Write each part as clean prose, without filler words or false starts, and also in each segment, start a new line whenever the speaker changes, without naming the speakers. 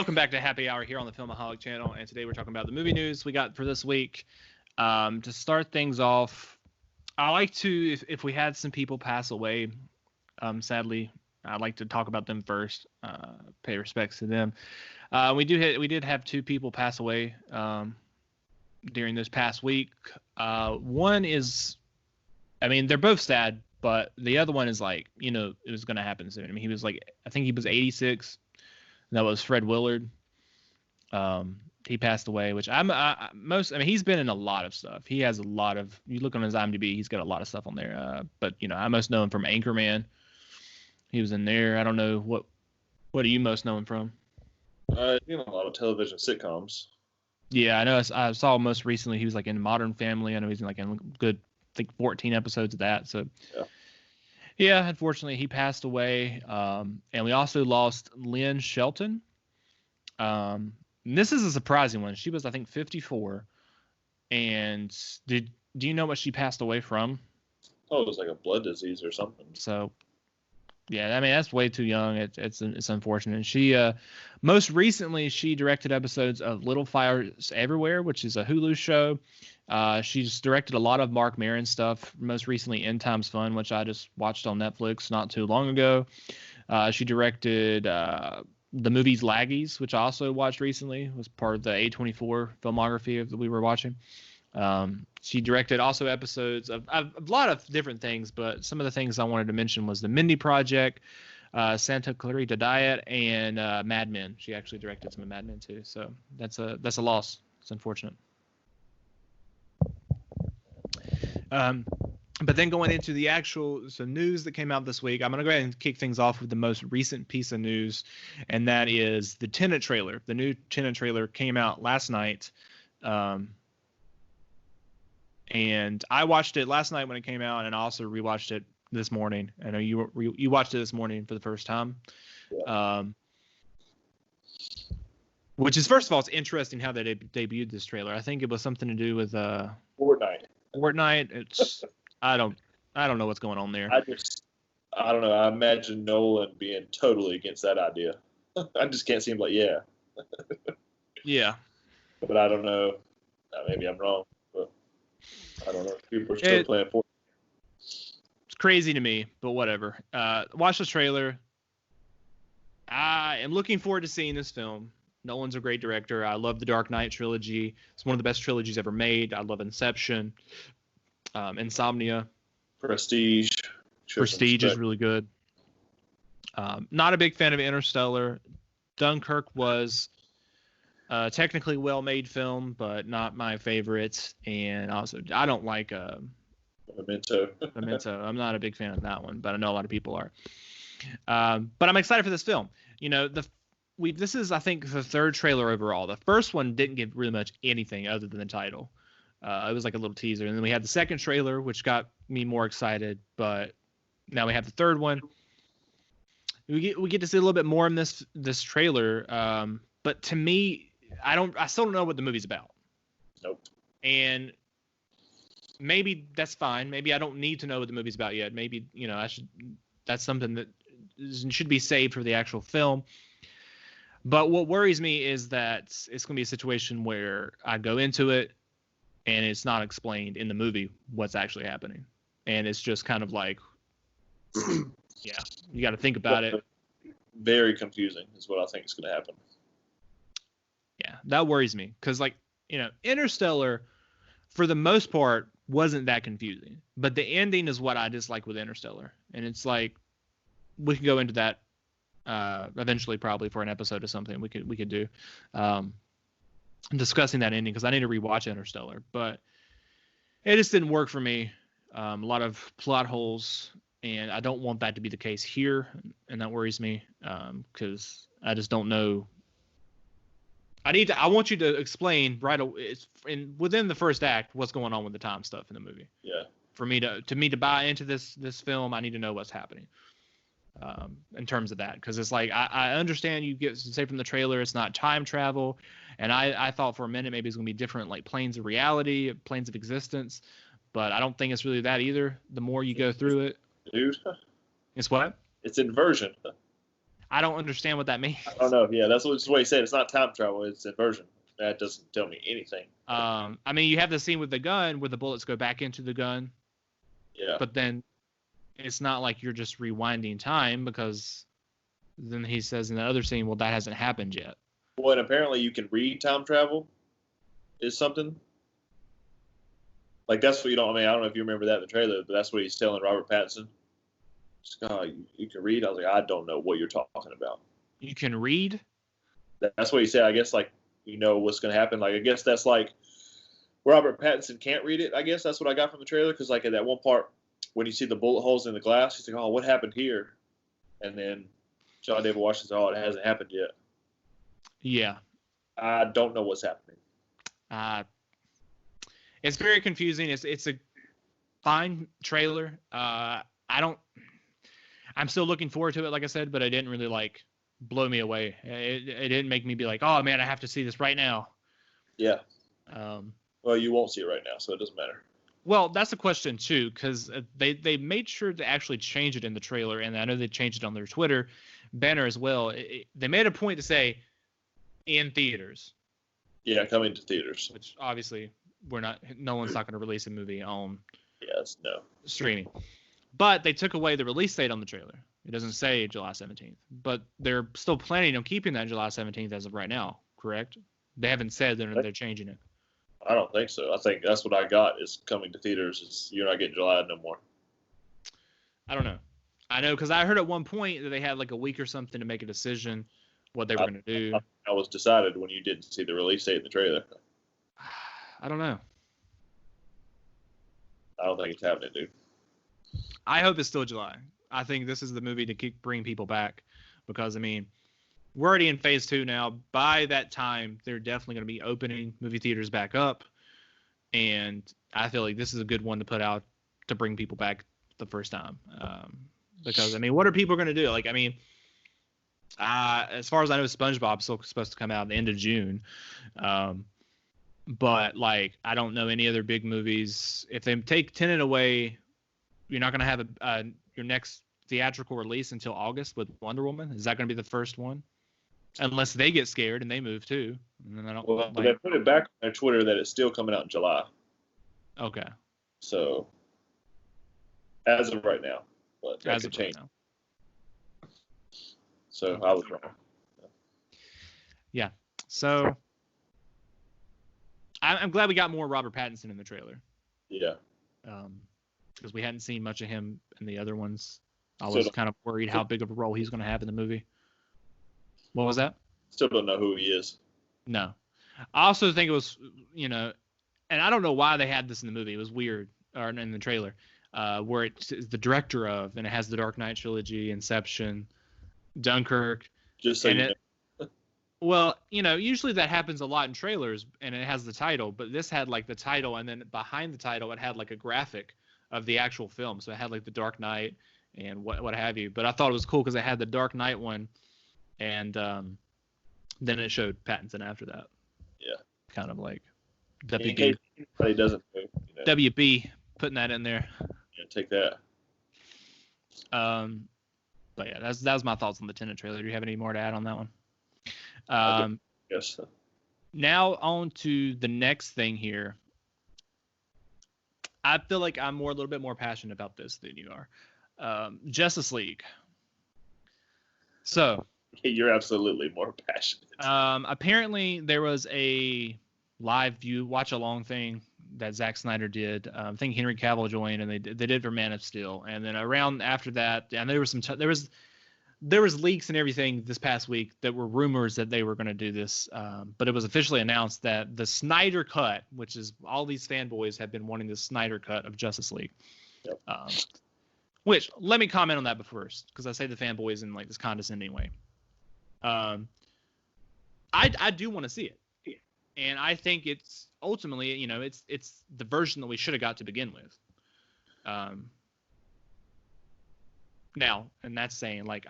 Welcome back to Happy Hour here on the Filmaholic channel, and today we're talking about the movie news we got for this week. To start things off, I like to, if we had some people pass away, sadly, I'd like to talk about them first, pay respects to them. We did have two people pass away during this past week. One is, I mean, they're both sad, but the other one is like, you know, it was going to happen soon. I mean, he was like, I think he was 86. That was Fred Willard. He passed away, which I mean, he's been in a lot of stuff. He has a lot of, you look on his IMDb, he's got a lot of stuff on there. But you know, I most know him from Anchorman. He was in there. I don't know what do you most know him from?
You know, a lot of television sitcoms.
Yeah, I know. I saw most recently he was like in Modern Family. I know he's in like in good, I think 14 episodes of that. So yeah, unfortunately he passed away. And we also lost Lynn Shelton. This is a surprising one. She was, I think, 54. And do you know what she passed away from?
Oh, it was like a blood disease or something.
So, yeah, I mean, that's way too young. It's unfortunate. She, most recently, she directed episodes of Little Fires Everywhere, which is a Hulu show. She's directed a lot of Mark Maron stuff. Most recently, End Times Fun, which I just watched on Netflix not too long ago. She directed the movies Laggies, which I also watched recently. It was part of the A24 filmography that we were watching. She directed also episodes of a lot of different things, but some of the things I wanted to mention was the Mindy Project, Santa Clarita Diet, and Mad Men. She actually directed some of Mad Men too, so that's a loss. It's unfortunate. But then going into the actual news that came out this week, I'm going to go ahead and kick things off with the most recent piece of news, and that is the Tenet trailer. The new Tenet trailer came out last night, and I watched it last night when it came out, and I also rewatched it this morning. I know you watched it this morning for the first time, which is, first of all, it's interesting how they debuted this trailer. I think it was something to do with Fortnite. It's I don't know what's going on there.
I don't know. I imagine Nolan being totally against that idea. I just can't see him like, yeah.
Yeah.
But I don't know. Maybe I'm wrong. But I don't know. People are still playing Fortnite.
It's crazy to me, but whatever. Watch the trailer. I am looking forward to seeing this film. Nolan's a great director. I love the Dark Knight trilogy. It's one of the best trilogies ever made. I love Inception. Insomnia.
Prestige is
really good. Not a big fan of Interstellar. Dunkirk was a technically well-made film, but not my favorite. And also, I don't like
Memento.
I'm not a big fan of that one, but I know a lot of people are. But I'm excited for this film. You know, this is, I think, the third trailer overall. The first one didn't give really much anything other than the title. It was like a little teaser. And then we had the second trailer, which got me more excited. But now we have the third one. We get to see a little bit more in this trailer. But to me, I still don't know what the movie's about.
Nope.
And maybe that's fine. Maybe I don't need to know what the movie's about yet. Maybe, you know, that's something that should be saved for the actual film. But what worries me is that it's going to be a situation where I go into it and it's not explained in the movie what's actually happening. And it's just kind of like, yeah, you got to think about it.
Very confusing is what I think is going to happen.
Yeah, that worries me. Because, like, you know, Interstellar, for the most part, wasn't that confusing. But the ending is what I dislike with Interstellar. And it's like, we can go into that eventually, probably for an episode or something we could do. Discussing that ending, because I need to rewatch Interstellar, but it just didn't work for me. A lot of plot holes, and I don't want that to be the case here, and that worries me because I just don't know. I want you to explain within the first act what's going on with the time stuff in the movie.
Yeah.
For me to buy into this film, I need to know what's happening. In terms of that, because it's like I understand you get to say from the trailer it's not time travel, and I thought for a minute maybe it's gonna be different, like planes of reality, planes of existence, but I don't think it's really that either. The more you go through it,
dude,
it's what?
It's inversion.
I don't understand what that means.
I don't know. Yeah, that's what he said. It's not time travel. It's inversion. That doesn't tell me anything.
I mean, you have the scene with the gun where the bullets go back into the gun.
Yeah.
But then it's not like you're just rewinding time, because then he says in the other scene, well, that hasn't happened yet.
Well, and apparently you can read time travel is something. Like, that's what I don't know if you remember that in the trailer, but that's what he's telling Robert Pattinson. You can read? I was like, I don't know what you're talking about.
You can read?
That's what he said. I guess, like, you know what's going to happen. Like, I guess that's like Robert Pattinson can't read it. I guess that's what I got from the trailer, because, like, at that one part when you see the bullet holes in the glass, he's like, oh, what happened here? And then John David Washington says, oh, it hasn't happened yet.
Yeah.
I don't know what's happening.
It's very confusing. It's a fine trailer. I'm still looking forward to it, like I said, but it didn't really like blow me away. It didn't make me be like, oh man, I have to see this right now.
Yeah. Well, you won't see it right now, so it doesn't matter.
Well, that's the question too, because they made sure to actually change it in the trailer, and I know they changed it on their Twitter banner as well. They made a point to say in theaters.
Yeah, coming to theaters.
Which obviously no one's not going to release a movie on streaming. But they took away the release date on the trailer. It doesn't say July 17th. But they're still planning on keeping that July 17th as of right now, correct? They haven't said that they're changing it.
I don't think so. I think that's what I got is coming to theaters. You're not getting July no more.
I don't know. I know because I heard at one point that they had like a week or something to make a decision what they were going to do.
I was decided when you didn't see the release date in the trailer.
I don't know.
I don't think it's happening, dude.
I hope it's still July. I think this is the movie to keep bringing people back because, I mean, we're already in phase 2 now. By that time, they're definitely going to be opening movie theaters back up. And I feel like this is a good one to put out to bring people back the first time. Because, I mean, what are people going to do? Like, I mean, as far as I know, SpongeBob's still supposed to come out at the end of June. But, like, I don't know any other big movies. If they take Tenet away, you're not going to have your next theatrical release until August with Wonder Woman. Is that going to be the first one? Unless they get scared and they move too. And then
they put it back on Twitter that it's still coming out in July.
Okay.
So, as of right now, but that could change. Right now. So I was wrong.
Yeah. So I'm glad we got more Robert Pattinson in the trailer.
Yeah.
Because we hadn't seen much of him in the other ones. I was kind of worried how big of a role he's going to have in the movie. What was that?
Still don't know who he is.
No. I also think it was, and I don't know why they had this in the movie. It was weird, or in the trailer, where it's the director of, and it has the Dark Knight trilogy, Inception, Dunkirk.
Just so you know.
Well, usually that happens a lot in trailers, and it has the title, but this had like the title, and then behind the title, it had like a graphic of the actual film. So it had like the Dark Knight and what have you. But I thought it was cool because it had the Dark Knight one, and then it showed Pattinson after that.
Yeah.
Kind of like WB.
Anybody doesn't know,
WB putting that in there.
Yeah, take that.
But yeah, that was my thoughts on the Tenet trailer. Do you have any more to add on that one?
Yes.
Now on to the next thing here. I feel like I'm a little bit more passionate about this than you are. Justice League. So.
You're absolutely more passionate.
Apparently there was a live watch along thing that Zack Snyder did. I think Henry Cavill joined, and they did for Man of Steel. And then around after that, and there was leaks and everything this past week that were rumors that they were going to do this. But it was officially announced that the Snyder cut, which is all these fanboys have been wanting the Snyder cut of Justice League.
Yep.
Which let me comment on that first, because I say the fanboys in like this condescending way. I do want to see it, and I think it's ultimately, it's the version that we should have got to begin with. Now, and that's saying like,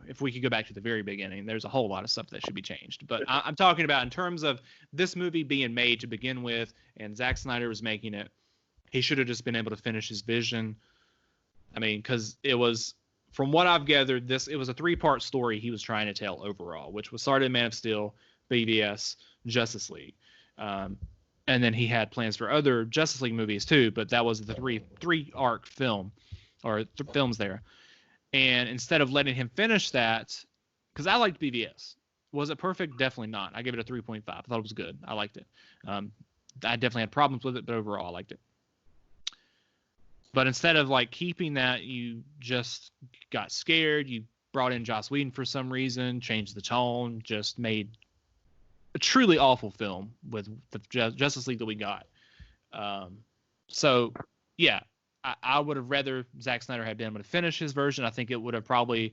if we could go back to the very beginning, there's a whole lot of stuff that should be changed. But I'm talking about in terms of this movie being made to begin with, and Zack Snyder was making it. He should have just been able to finish his vision. I mean, because it was from what I've gathered, it was a 3-part story he was trying to tell overall, which was started in Man of Steel, BVS, Justice League. And then he had plans for other Justice League movies too, but that was the three arc film or films there. And instead of letting him finish that, because I liked BVS. Was it perfect? Definitely not. I gave it a 3.5. I thought it was good. I liked it. I definitely had problems with it, but overall I liked it. But instead of like keeping that, you just got scared. You brought in Joss Whedon for some reason, changed the tone, just made a truly awful film with the Justice League that we got. So, yeah, I would have rather Zack Snyder had been able to finish his version. I think it would have probably.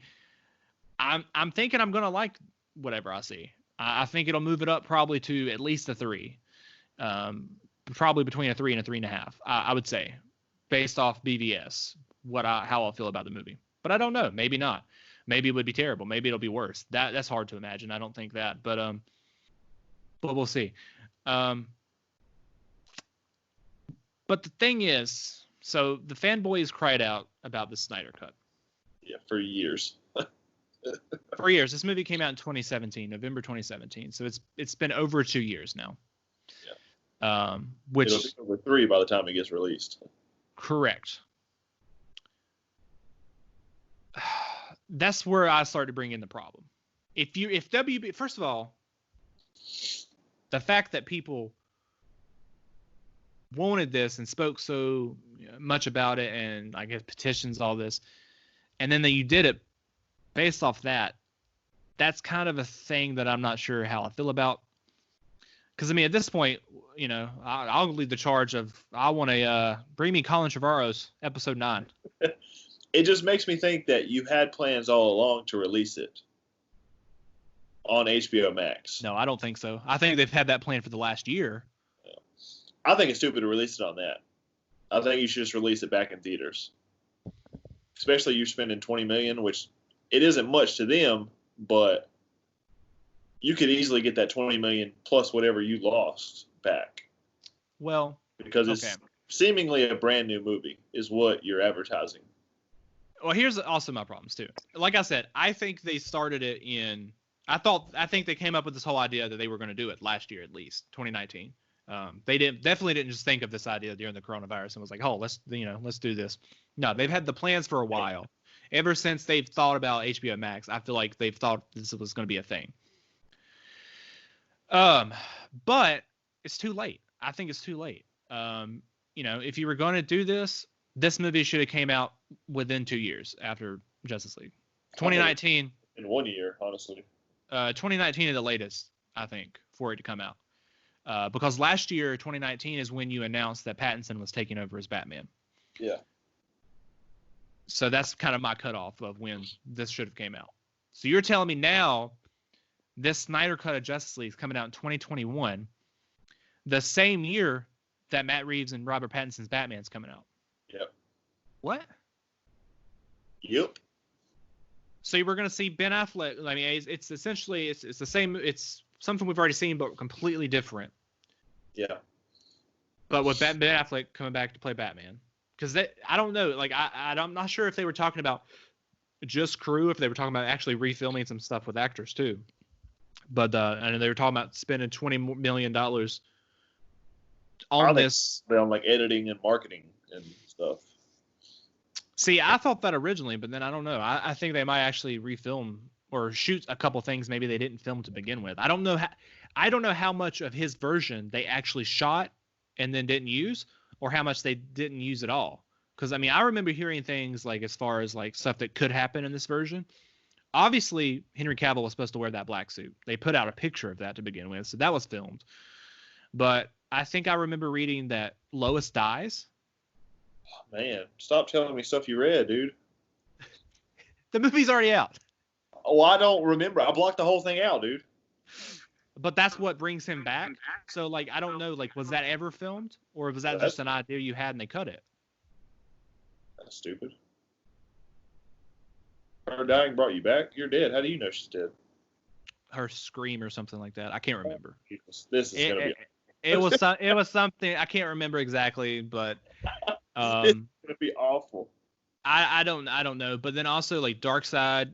I'm thinking I'm gonna like whatever I see. I think it'll move it up probably to at least a 3, probably between a 3 and a 3.5. I would say, based off BVS, how I'll feel about the movie. But I don't know. Maybe not. Maybe it would be terrible. Maybe it'll be worse. That's hard to imagine. I don't think that. But we'll see. But the thing is, so the fanboys cried out about the Snyder Cut.
Yeah, for years.
For years. This movie came out in 2017, November 2017. So it's been over 2 years now.
Yeah.
Which
it'll be over 3 by the time it gets released.
Correct. That's where I start to bring in the problem. If WB, first of all, the fact that people wanted this and spoke so much about it, and I guess petitions, all this, and then that you did it based off that, that's kind of a thing that I'm not sure how I feel about. Because, I mean, at this point, I'll lead the charge of, I want to bring me Colin Trevorrow's episode 9.
It just makes me think that you had plans all along to release it on HBO Max.
No, I don't think so. I think they've had that plan for the last year.
Yeah. I think it's stupid to release it on that. I think you should just release it back in theaters. Especially you're spending $20 million, which it isn't much to them, but you could easily get that $20 million plus whatever you lost back.
Well,
because it's seemingly a brand new movie is what you're advertising.
Well, here's also my problems too. Like I said, I think they started it in. I think they came up with this whole idea that they were going to do it last year, at least 2019. They definitely didn't just think of this idea during the coronavirus and was like, oh, let's do this. No, they've had the plans for a while. Ever since they've thought about HBO Max, I feel like they've thought this was going to be a thing. But it's too late. I think it's too late. If you were going to do this movie should have came out within 2 years after Justice League. 2019.
In 1 year, honestly.
2019 is the latest, I think, for it to come out. Because last year, 2019, is when you announced that Pattinson was taking over as Batman.
Yeah.
So that's kind of my cutoff of when this should have came out. So you're telling me now this Snyder Cut of Justice League is coming out in 2021, the same year that Matt Reeves and Robert Pattinson's Batman's coming out.
Yep.
What?
Yep.
So we're going to see Ben Affleck. I mean, it's essentially it's the same. It's something we've already seen, but completely different.
Yeah.
But with Ben Affleck coming back to play Batman, because I don't know. Like I'm not sure if they were talking about just crew, if they were talking about actually refilming some stuff with actors too. But I know they were talking about spending $20 million on this.
On like editing and marketing and stuff.
See, I thought that originally, but then I don't know. I think they might actually refilm or shoot a couple things maybe they didn't film to begin with. I don't know how much of his version they actually shot and then didn't use, or how much they didn't use at all. Because I mean, I remember hearing things like as far as like stuff that could happen in this version. Obviously, Henry Cavill was supposed to wear that black suit. They put out a picture of that to begin with, so that was filmed. But I think I remember reading that Lois dies.
Oh, man, stop telling me stuff you read, dude.
The movie's already out.
Oh, I don't remember. I blocked the whole thing out, dude.
But that's what brings him back. So, like, I don't know. Like, was that ever filmed? Or was that just an idea you had and they cut it?
That's stupid. Her dying brought you back? You're dead. How do you know she's dead?
Her scream or something like that. I can't remember.
This is going to be...
It was something. I can't remember exactly, but...
it's going to be awful.
I don't know. But then also like Darkseid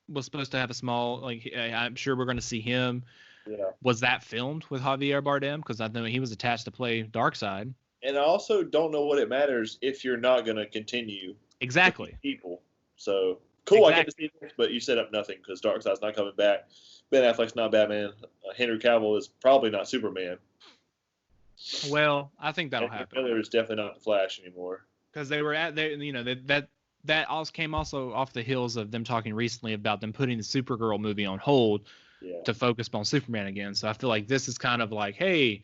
was supposed to have a small I'm sure we're going to see him.
Yeah.
Was that filmed with Javier Bardem? Because I know he was attached to play Darkseid.
And I also don't know what it matters if you're not going to continue.
Exactly.
People. So cool.
Exactly.
I get to see this, but you set up nothing because Darkseid's not coming back. Ben Affleck's not Batman. Henry Cavill is probably not Superman.
Well, I think that'll happen.
Miller is definitely not the Flash anymore.
Because they were at there, that also came off the heels of them talking recently about them putting the Supergirl movie on hold to focus on Superman again. So I feel like this is kind of like, hey,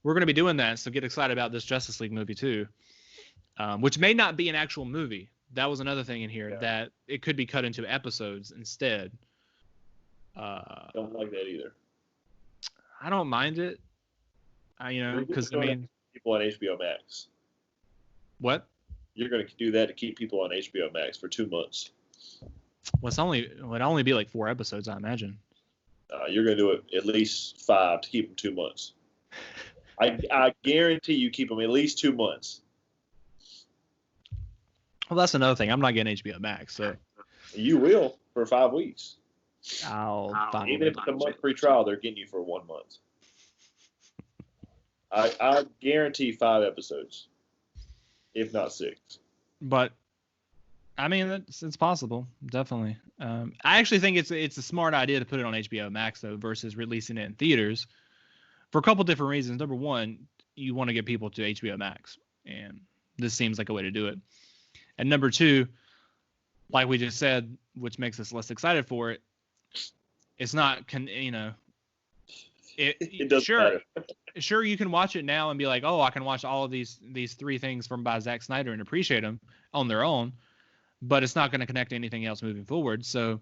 we're going to be doing that, so get excited about this Justice League movie too, which may not be an actual movie. That was another thing in here that it could be cut into episodes instead.
Don't like that either.
I don't mind it. Because
people on HBO Max.
What?
You're going to do that to keep people on HBO Max for 2 months.
Well, it'd only be like 4 episodes, I imagine.
You're going to do it at least 5 to keep them 2 months. I guarantee you keep them at least 2 months.
Well, that's another thing. I'm not getting HBO Max, so
you will for 5 weeks.
Even
if it's a month free trial, they're getting you for 1 month. I guarantee 5 episodes, if not 6.
But I mean, it's possible, definitely. I actually think it's a smart idea to put it on HBO Max though, versus releasing it in theaters, for a couple different reasons. Number one, you want to get people to HBO Max, and this seems like a way to do it. And number two, like we just said, which makes us less excited for it, it's not, it doesn't matter. Sure, you can watch it now and be like, oh, I can watch all of these 3 things by Zack Snyder and appreciate them on their own, but it's not going to connect to anything else moving forward. So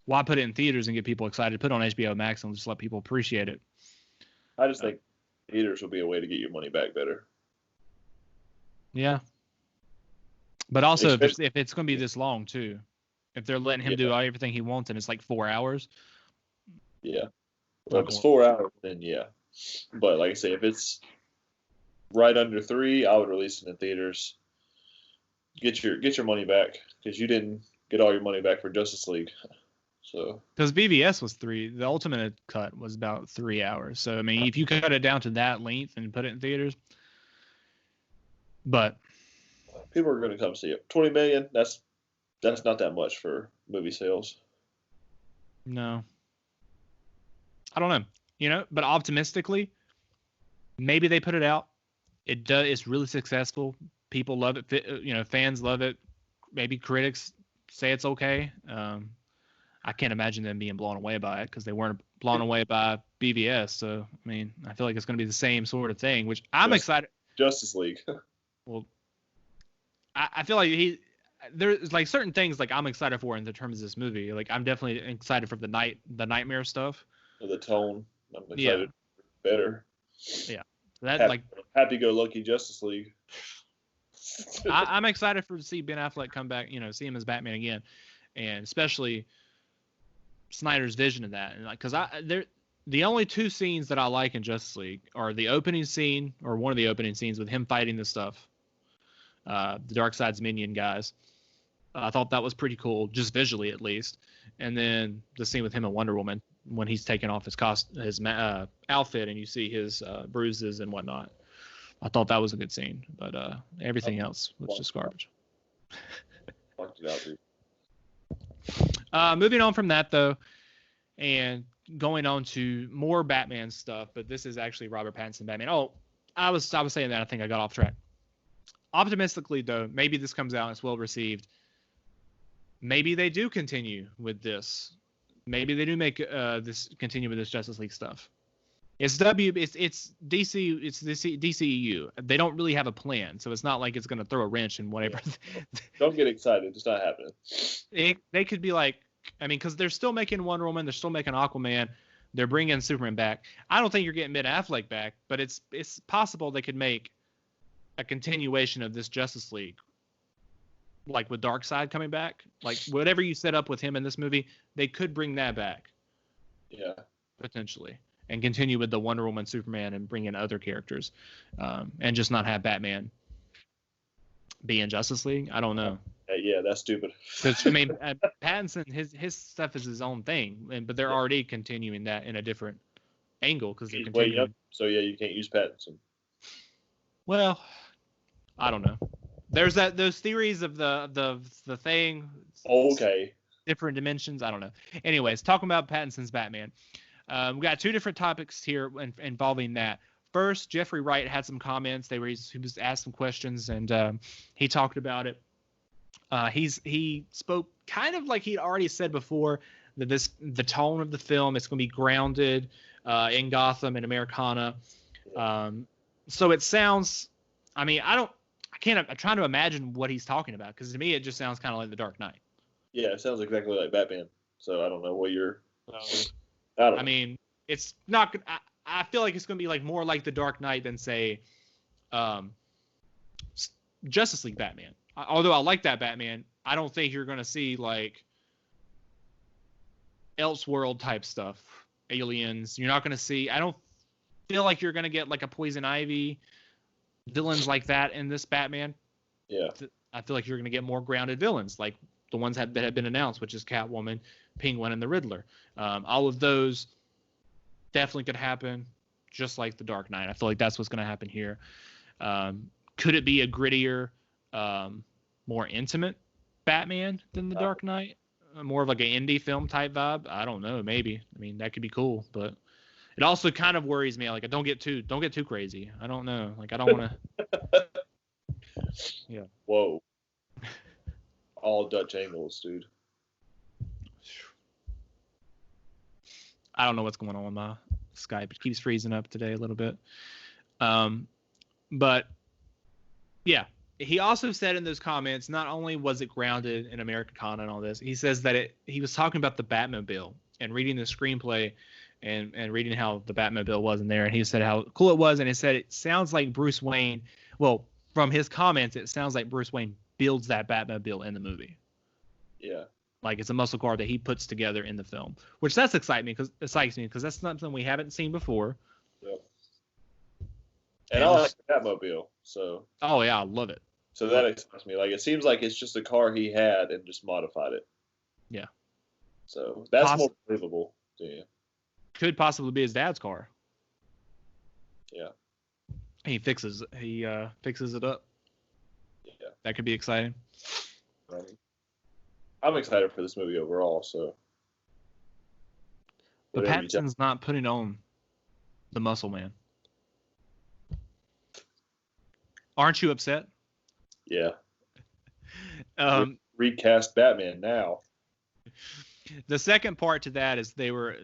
why put it in theaters and get people excited? Put it on HBO Max and just let people appreciate it.
I just think theaters will be a way to get your money back better.
Yeah. But also, if it's going to be this long, too, if they're letting him do everything he wants and it's like 4 hours.
Yeah. Well, if it's 4 hours, then yeah. But like I say, if it's right under 3, I would release it in theaters. Get your money back, because you didn't get all your money back for Justice League. So
because BVS was 3, the ultimate cut was about 3 hours. So I mean, if you cut it down to that length and put it in theaters, but
people are going to come see it. 20 million. That's not that much for movie sales.
No. I don't know. But optimistically, maybe they put it out. It's really successful. People love it. Fans love it. Maybe critics say it's okay. I can't imagine them being blown away by it, because they weren't blown away by BVS. So, I mean, I feel like it's going to be the same sort of thing, which I'm excited.
Justice League.
Well, I feel like there's like certain things like I'm excited for in the terms of this movie. Like I'm definitely excited for the nightmare stuff.
The tone. I'm excited. Better.
Yeah. That
happy-go-lucky Justice League.
I'm excited to see Ben Affleck come back. See him as Batman again, and especially Snyder's vision of that. And because the only 2 scenes that I like in Justice League are the opening scene, or one of the opening scenes with him fighting the stuff, the Darkseid's minion guys. I thought that was pretty cool, just visually at least. And then the scene with him and Wonder Woman, when he's taking off his outfit and you see his bruises and whatnot. I thought that was a good scene, but everything else was just garbage. Moving on from that, though, and going on to more Batman stuff, but this is actually Robert Pattinson Batman. Oh, I was saying that. I think I got off track. Optimistically, though, maybe this comes out and it's well received. Maybe they do continue with this. Maybe they do make continue with this Justice League stuff. It's DC. It's the DCEU. They don't really have a plan, so it's not like it's going to throw a wrench in whatever.
Yeah. Don't get excited. It's not happening.
They could be like, I mean, because they're still making Wonder Woman. They're still making Aquaman. They're bringing Superman back. I don't think you're getting Ben Affleck back, but it's possible they could make a continuation of this Justice League, like with Darkseid coming back. Like whatever you set up with him in this movie, they could bring that back.
Yeah,
potentially. And continue with the Wonder Woman, Superman, and bring in other characters, and just not have Batman be in Justice League. I don't know.
yeah, that's stupid.
Because I mean, Pattinson, his stuff is his own thing, but they're already continuing that in a different angle because they're
He's way young,
continuing.
so yeah, you can't use Pattinson.
Well, I don't know. There's those theories of the thing.
Okay.
Different dimensions. I don't know. Anyways, talking about Pattinson's Batman. We got two different topics here involving that. First, Jeffrey Wright had some comments. He was asked some questions, and he talked about it. He spoke kind of like he'd already said before that the tone of the film is going to be grounded in Gotham and Americana. So it sounds. I mean, I'm trying to imagine what he's talking about because to me it just sounds kind of like The Dark Knight.
Yeah, it sounds exactly like Batman. So I don't know what you're.
I mean, it's not. I feel like it's going to be like more like The Dark Knight than say, Justice League Batman. Although I like that Batman, I don't think you're going to see like Elseworld type stuff, aliens. You're not going to see. I don't feel like you're going to get like a Poison Ivy, villains like that in this Batman.
Yeah.
I feel like you're going to get more grounded villains like the ones that have been announced, which is Catwoman, Penguin, and the Riddler. All of those definitely could happen, just like The Dark Knight. I feel like that's what's going to happen here. Could it be a grittier, more intimate Batman than The Dark Knight? More of like an indie film type vibe? I don't know. Maybe. I mean, that could be cool, but it also kind of worries me. Like, don't get too crazy. I don't know. Like, I don't want to. Yeah.
Whoa. All Dutch angles, dude.
I don't know what's going on with my Skype. It keeps freezing up today a little bit. But yeah, he also said in those comments, not only was it grounded in Americana and all this, he says that he was talking about the Batmobile and reading the screenplay and reading how the Batmobile was in there. And he said how cool it was. And he said it sounds like Bruce Wayne. Well, from his comments, it sounds like Bruce Wayne builds that Batmobile in the movie.
Yeah.
Like it's a muscle car that he puts together in the film, which excites me because that's something we haven't seen before.
Yep. And I like the Batmobile, so.
Oh yeah, I love it.
So that excites me. Like it seems like it's just a car he had and just modified it.
Yeah.
So that's more believable. Yeah.
Could possibly be his dad's car.
Yeah.
He fixes it up.
Yeah.
That could be exciting.
Right. I'm excited for this movie overall, so.
But Pattinson's not putting on the muscle man. Aren't you upset?
Yeah. Recast Batman now.
The second part to that is they were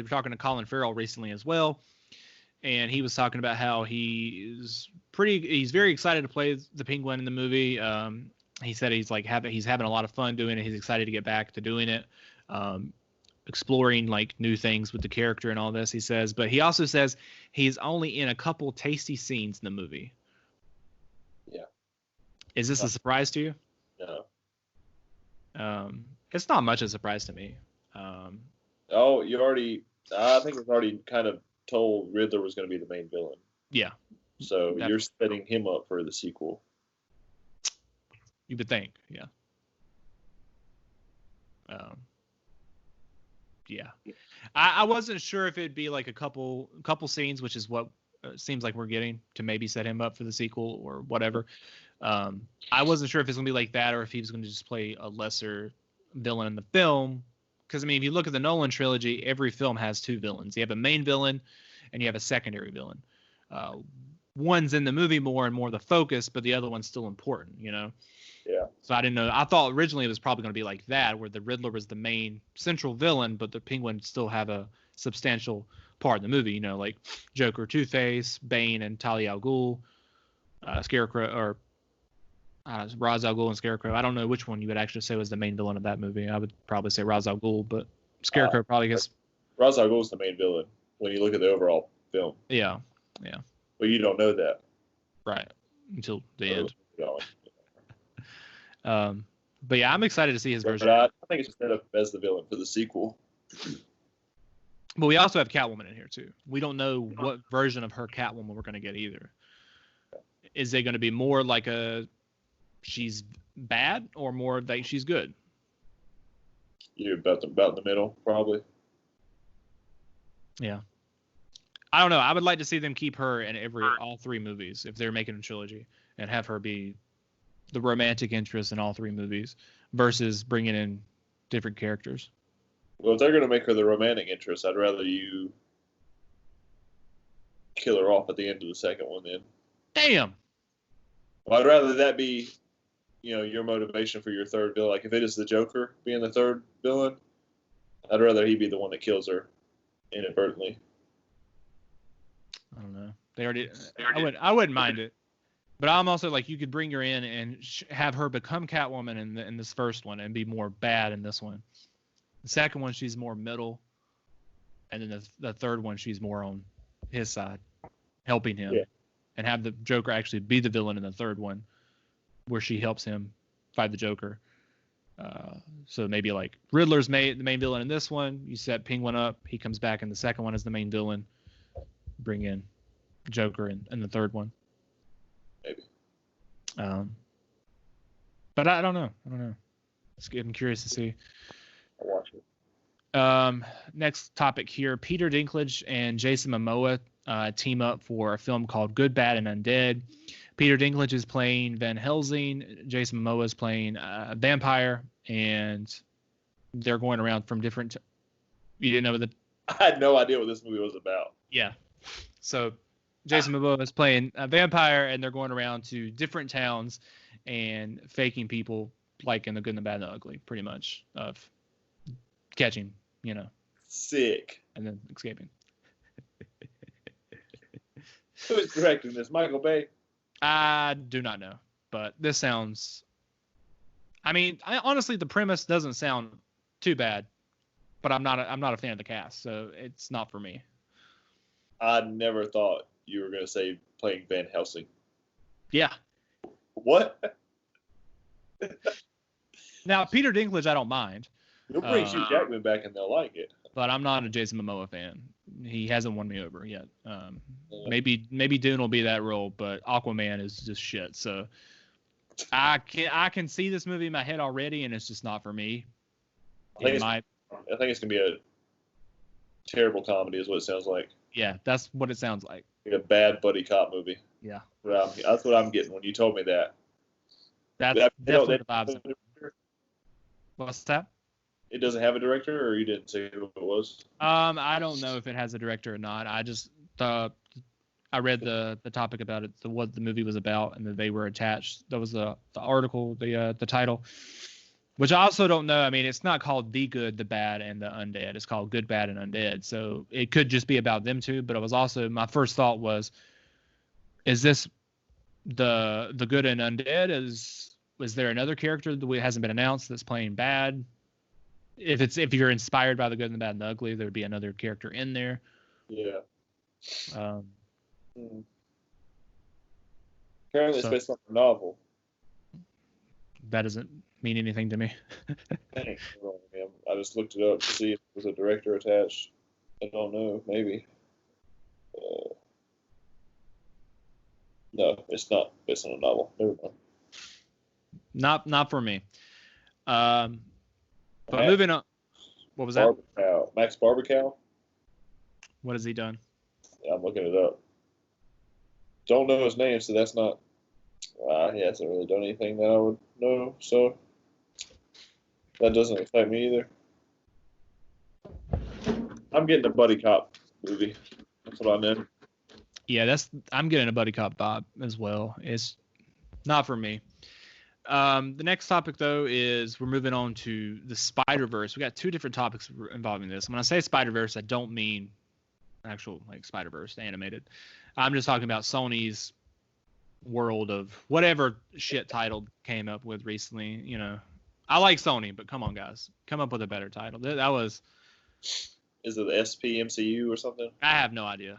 talking to Colin Farrell recently as well, and he was talking about how he's very excited to play the Penguin in the movie. He said he's having a lot of fun doing it. He's excited to get back to doing it, exploring like new things with the character and all this. He says, but he also says he's only in a couple tasty scenes in the movie.
Yeah.
Is this a surprise to you?
No.
It's not much of a surprise to me.
I think it's already kind of told Riddler was going to be the main villain.
Yeah.
So definitely. You're setting him up for the sequel.
You would think, yeah. Yeah. I wasn't sure if it'd be like a couple scenes, which is what seems like we're getting to maybe set him up for the sequel or whatever. I wasn't sure if it's going to be like that or if he was going to just play a lesser villain in the film. Because, I mean, if you look at the Nolan trilogy, every film has two villains. You have a main villain and you have a secondary villain. One's in the movie more and more the focus, but the other one's still important, you know?
Yeah.
So I didn't know. I thought originally it was probably going to be like that, where the Riddler was the main central villain, but the Penguin still have a substantial part in the movie, you know, like Joker, Two-Face, Bane, and Talia al Ghul, Scarecrow, or Ra's al Ghul and Scarecrow. I don't know which one you would actually say was the main villain of that movie. I would probably say Ra's al Ghul, but Scarecrow probably gets.
Ra's al Ghul is the main villain when you look at the overall film.
Yeah, yeah.
But you don't know that.
Right. Until the end. But yeah, I'm excited to see his version.
I think it's set up as the villain for the sequel.
But we also have Catwoman in here too. We don't know what version of her Catwoman we're going to get either. Is it going to be more like a she's bad or more like she's good?
You're about in the middle, probably.
Yeah. I don't know. I would like to see them keep her in all three movies if they're making a trilogy, and have her be the romantic interest in all three movies versus bringing in different characters.
Well, if they're going to make her the romantic interest, I'd rather you kill her off at the end of the second one then.
Damn.
Well, I'd rather that be, your motivation for your third villain. Like if it is the Joker being the third villain, I'd rather he be the one that kills her inadvertently.
I don't know. I wouldn't mind it. But I'm also like, you could bring her in and have her become Catwoman in this first one and be more bad in this one. The second one, she's more middle. And then the third one, she's more on his side, helping him. Yeah. And have the Joker actually be the villain in the third one, where she helps him fight the Joker. So maybe like Riddler's the main villain in this one. You set Penguin up. He comes back in the second one as the main villain. Bring in Joker in the third one.
Maybe.
But I don't know. I'm curious to see.
I'll watch it.
Next topic here. Peter Dinklage and Jason Momoa team up for a film called Good, Bad, and Undead. Peter Dinklage is playing Van Helsing. Jason Momoa is playing a vampire. And they're going around from different... You didn't know
I had no idea what this movie was about.
Yeah. So Jason Momoa is playing a vampire, and they're going around to different towns and faking people, like in The Good, the Bad, and the Ugly, pretty much, of catching,
Sick.
And then escaping.
Who is directing this? Michael Bay?
I do not know, but this sounds... I mean, honestly, the premise doesn't sound too bad, but I'm not a fan of the cast, so it's not for me.
I never thought you were going to say playing Van Helsing.
Yeah.
What?
Now, Peter Dinklage, I don't mind.
You'll bring Hugh Jackman back and they'll like it.
But I'm not a Jason Momoa fan. He hasn't won me over yet. Maybe Dune will be that role, but Aquaman is just shit. So I can see this movie in my head already, and it's just not for me.
I think it's gonna be a terrible comedy, is what it sounds like.
Yeah, that's what it sounds like.
Like a bad buddy cop movie.
Yeah.
That's what I'm getting when you told me that.
That's definitely the vibes. What's that?
It doesn't have a director, or you didn't say who it was?
I don't know if it has a director or not. I just I read the topic about it, what the movie was about, and that they were attached. That was the article, the title, which I also don't know. I mean, it's not called The Good, the Bad, and the Undead. It's called Good, Bad, and Undead. So it could just be about them two. But it was also, my first thought was, is this the Good and Undead? Was there another character that hasn't been announced that's playing bad? If you're inspired by The Good and the Bad and the Ugly, there would be another character in there.
Yeah.
So,
Apparently it's based on a novel.
That doesn't mean anything to me.
I just looked it up to see if there was a director attached. I don't know. Maybe. No, it's not based on a novel. Never mind.
Not for me. But moving on. What was that?
Max Barbacow.
What has he done?
Yeah, I'm looking it up. Don't know his name, so that's not. He hasn't really done anything that I would know, so that doesn't affect me either. I'm getting a buddy cop movie. That's what I'm in.
Yeah, I'm getting a buddy cop vibe as well. It's not for me. The next topic, though, is we're moving on to the Spider-Verse. We got two different topics involving this. When I say Spider-Verse, I don't mean actual like Spider-Verse animated. I'm just talking about Sony's world of whatever shit title came up with recently. I like Sony, but come on, guys, come up with a better title. That was.
Is it the SPMCU or something?
I have no idea.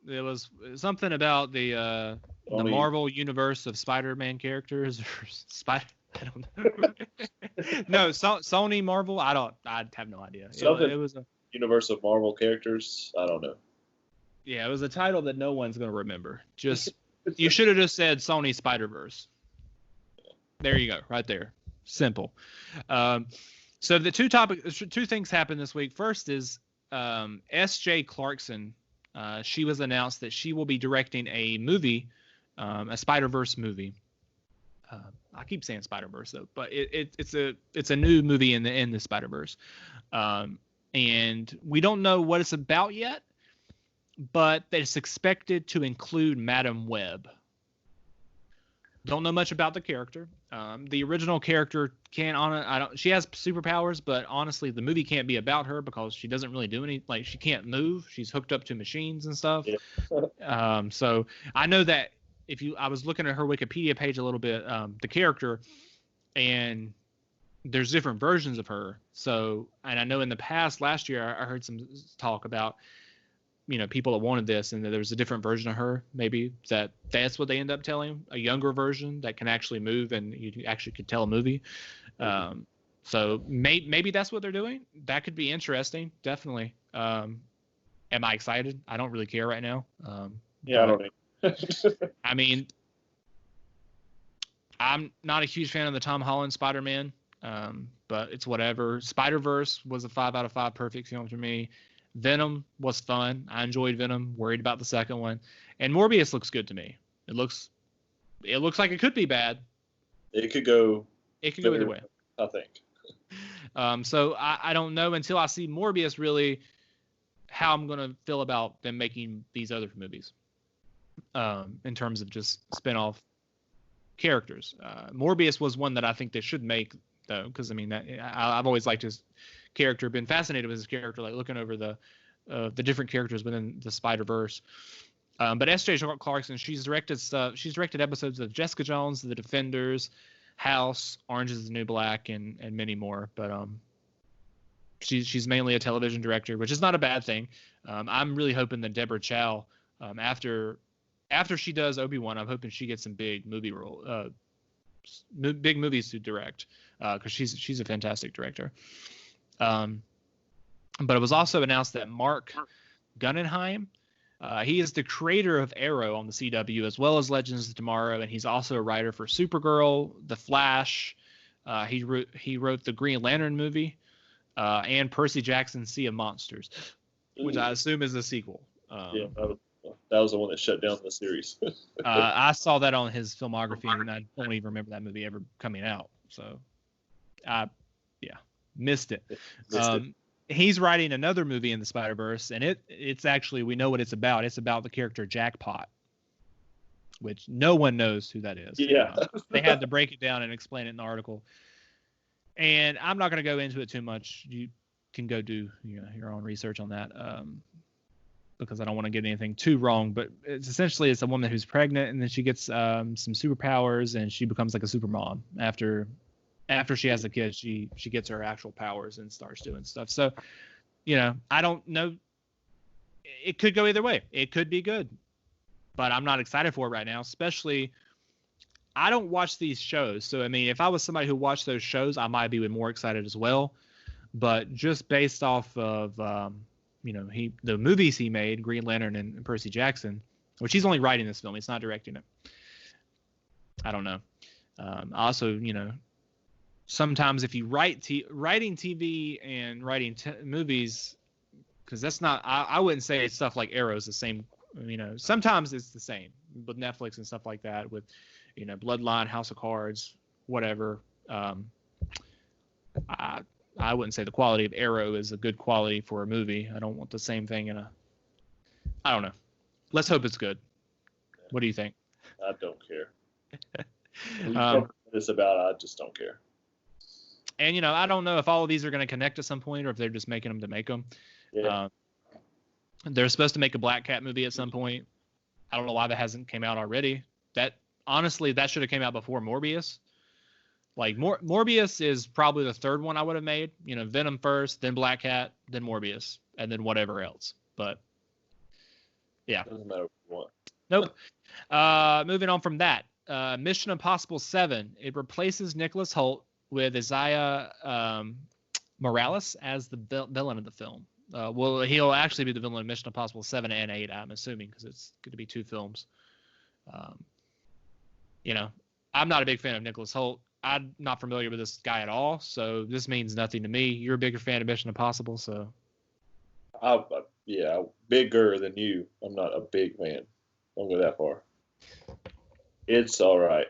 It was something about the Marvel universe of Spider-Man characters or I don't know. No, Sony Marvel. I have no idea. It was a
universe of Marvel characters. I don't know.
Yeah, it was a title that no one's gonna remember. You should have just said Sony Spider-Verse. There you go, right there. Simple. So the two things happened this week. First is S.J. Clarkson. She was announced that she will be directing a movie, a Spider-Verse movie. I keep saying Spider-Verse though, but it's a new movie in the Spider-Verse, and we don't know what it's about yet, but it's expected to include Madam Web. Don't know much about the character. The original character she has superpowers, but honestly, the movie can't be about her because she doesn't really do any. Like, she can't move. She's hooked up to machines and stuff. Yeah. So I know that I was looking at her Wikipedia page a little bit, the character, and there's different versions of her. So, and I know in the past, last year, I heard some talk about, people that wanted this, and that there was a different version of her. Maybe that's what they end up telling, a younger version that can actually move, and you actually could tell a movie. So maybe that's what they're doing. That could be interesting, definitely. Am I excited? I don't really care right now.
Yeah, I don't know.
I mean, I'm not a huge fan of the Tom Holland Spider-Man, but it's whatever. Spider-Verse was a 5 out of 5 perfect film for me. Venom was fun. I enjoyed Venom. Worried about the second one. And Morbius looks good to me. It looks like it could be bad.
It could go
either way,
I think.
So I don't know until I see Morbius really how I'm going to feel about them making these other movies. In terms of just spin-off characters. Morbius was one that I think they should make, though, because, I mean, I've always liked his character, been fascinated with his character, like looking over the different characters within the Spider-Verse. But S.J. Clarkson, she's directed episodes of Jessica Jones, The Defenders, House, Orange is the New Black, and many more. But she's mainly a television director, which is not a bad thing. I'm really hoping that Deborah Chow, after she does Obi-Wan, I'm hoping she gets some big big movies to direct, because she's a fantastic director. But it was also announced that Mark Guggenheim, he is the creator of Arrow on the CW as well as Legends of Tomorrow, and he's also a writer for Supergirl, The Flash. He wrote the Green Lantern movie, and Percy Jackson's Sea of Monsters, which I assume is a sequel.
Yeah, that was the one that shut down the series.
I saw that on his filmography, and I don't even remember that movie ever coming out. So, missed it. He's writing another movie in the Spider-Verse, and it's actually, we know what it's about. It's about the character Jackpot, which no one knows who that is.
Yeah.
They had to break it down and explain it in the article. And I'm not going to go into it too much. You can go do your own research on that. Because I don't want to get anything too wrong, but it's a woman who's pregnant, and then she gets some superpowers, and she becomes like a super mom after she has a kid. She gets her actual powers and starts doing stuff. So, I don't know. It could go either way. It could be good, but I'm not excited for it right now. Especially, I don't watch these shows, so I mean, if I was somebody who watched those shows, I might be more excited as well. But just based off of the movies he made, Green Lantern and Percy Jackson, which he's only writing this film, he's not directing it. I don't know. Also, sometimes if you writing TV and writing movies, because that's not, I wouldn't say stuff like Arrow is the same. Sometimes it's the same with Netflix and stuff like that, with Bloodline, House of Cards, whatever. I wouldn't say the quality of Arrow is a good quality for a movie. I don't want the same thing I don't know. Let's hope it's good. What do you think?
I don't care. What it's about, I just don't care.
And, I don't know if all of these are going to connect at some point or if they're just making them to make them.
Yeah.
They're supposed to make a Black Cat movie at some point. I don't know why that hasn't came out already. Honestly, that should have came out before Morbius. Like, Morbius is probably the third one I would have made. Venom first, then Black Cat, then Morbius, and then whatever else. But, yeah.
Doesn't matter what.
Nope. Moving on from that. Mission Impossible 7. It replaces Nicholas Hoult with Isaiah Morales as the villain of the film. Well, he'll actually be the villain of Mission Impossible 7 and 8, I'm assuming, because it's going to be 2 films. I'm not a big fan of Nicholas Hoult. I'm not familiar with this guy at all, so this means nothing to me. You're a bigger fan of Mission Impossible, so.
Yeah, bigger than you. I'm not a big fan. Don't go that far. It's all right.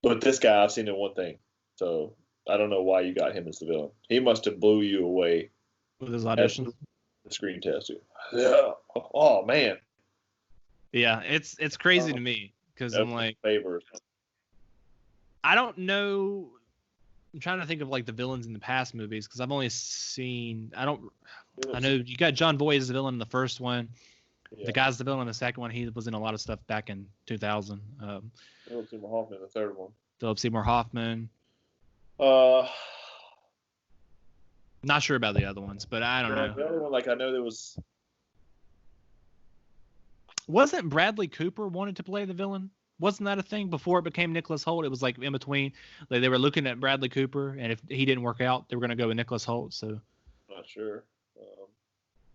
But this guy, I've seen in one thing. So I don't know why you got him as the villain. He must have blew you away
with his audition.
The screen test. Yeah. Oh, man.
Yeah, it's crazy to me because I'm like,
favors.
I don't know. I'm trying to think of like the villains in the past movies because I've only seen. I know you got John Voight as the villain in the first one. Yeah. The guy's the villain in the second one. He was in a lot of stuff back in 2000.
Philip Seymour Hoffman, the third one.
Philip Seymour Hoffman. Not sure about the other ones, but I don't know.
The other one, like I know there was.
Wasn't Bradley Cooper wanted to play the villain? Wasn't that a thing before it became Nicholas Hoult? It was like in between. Like they were looking at Bradley Cooper, and if he didn't work out, they were going to go with Nicholas Hoult. So.
Not sure.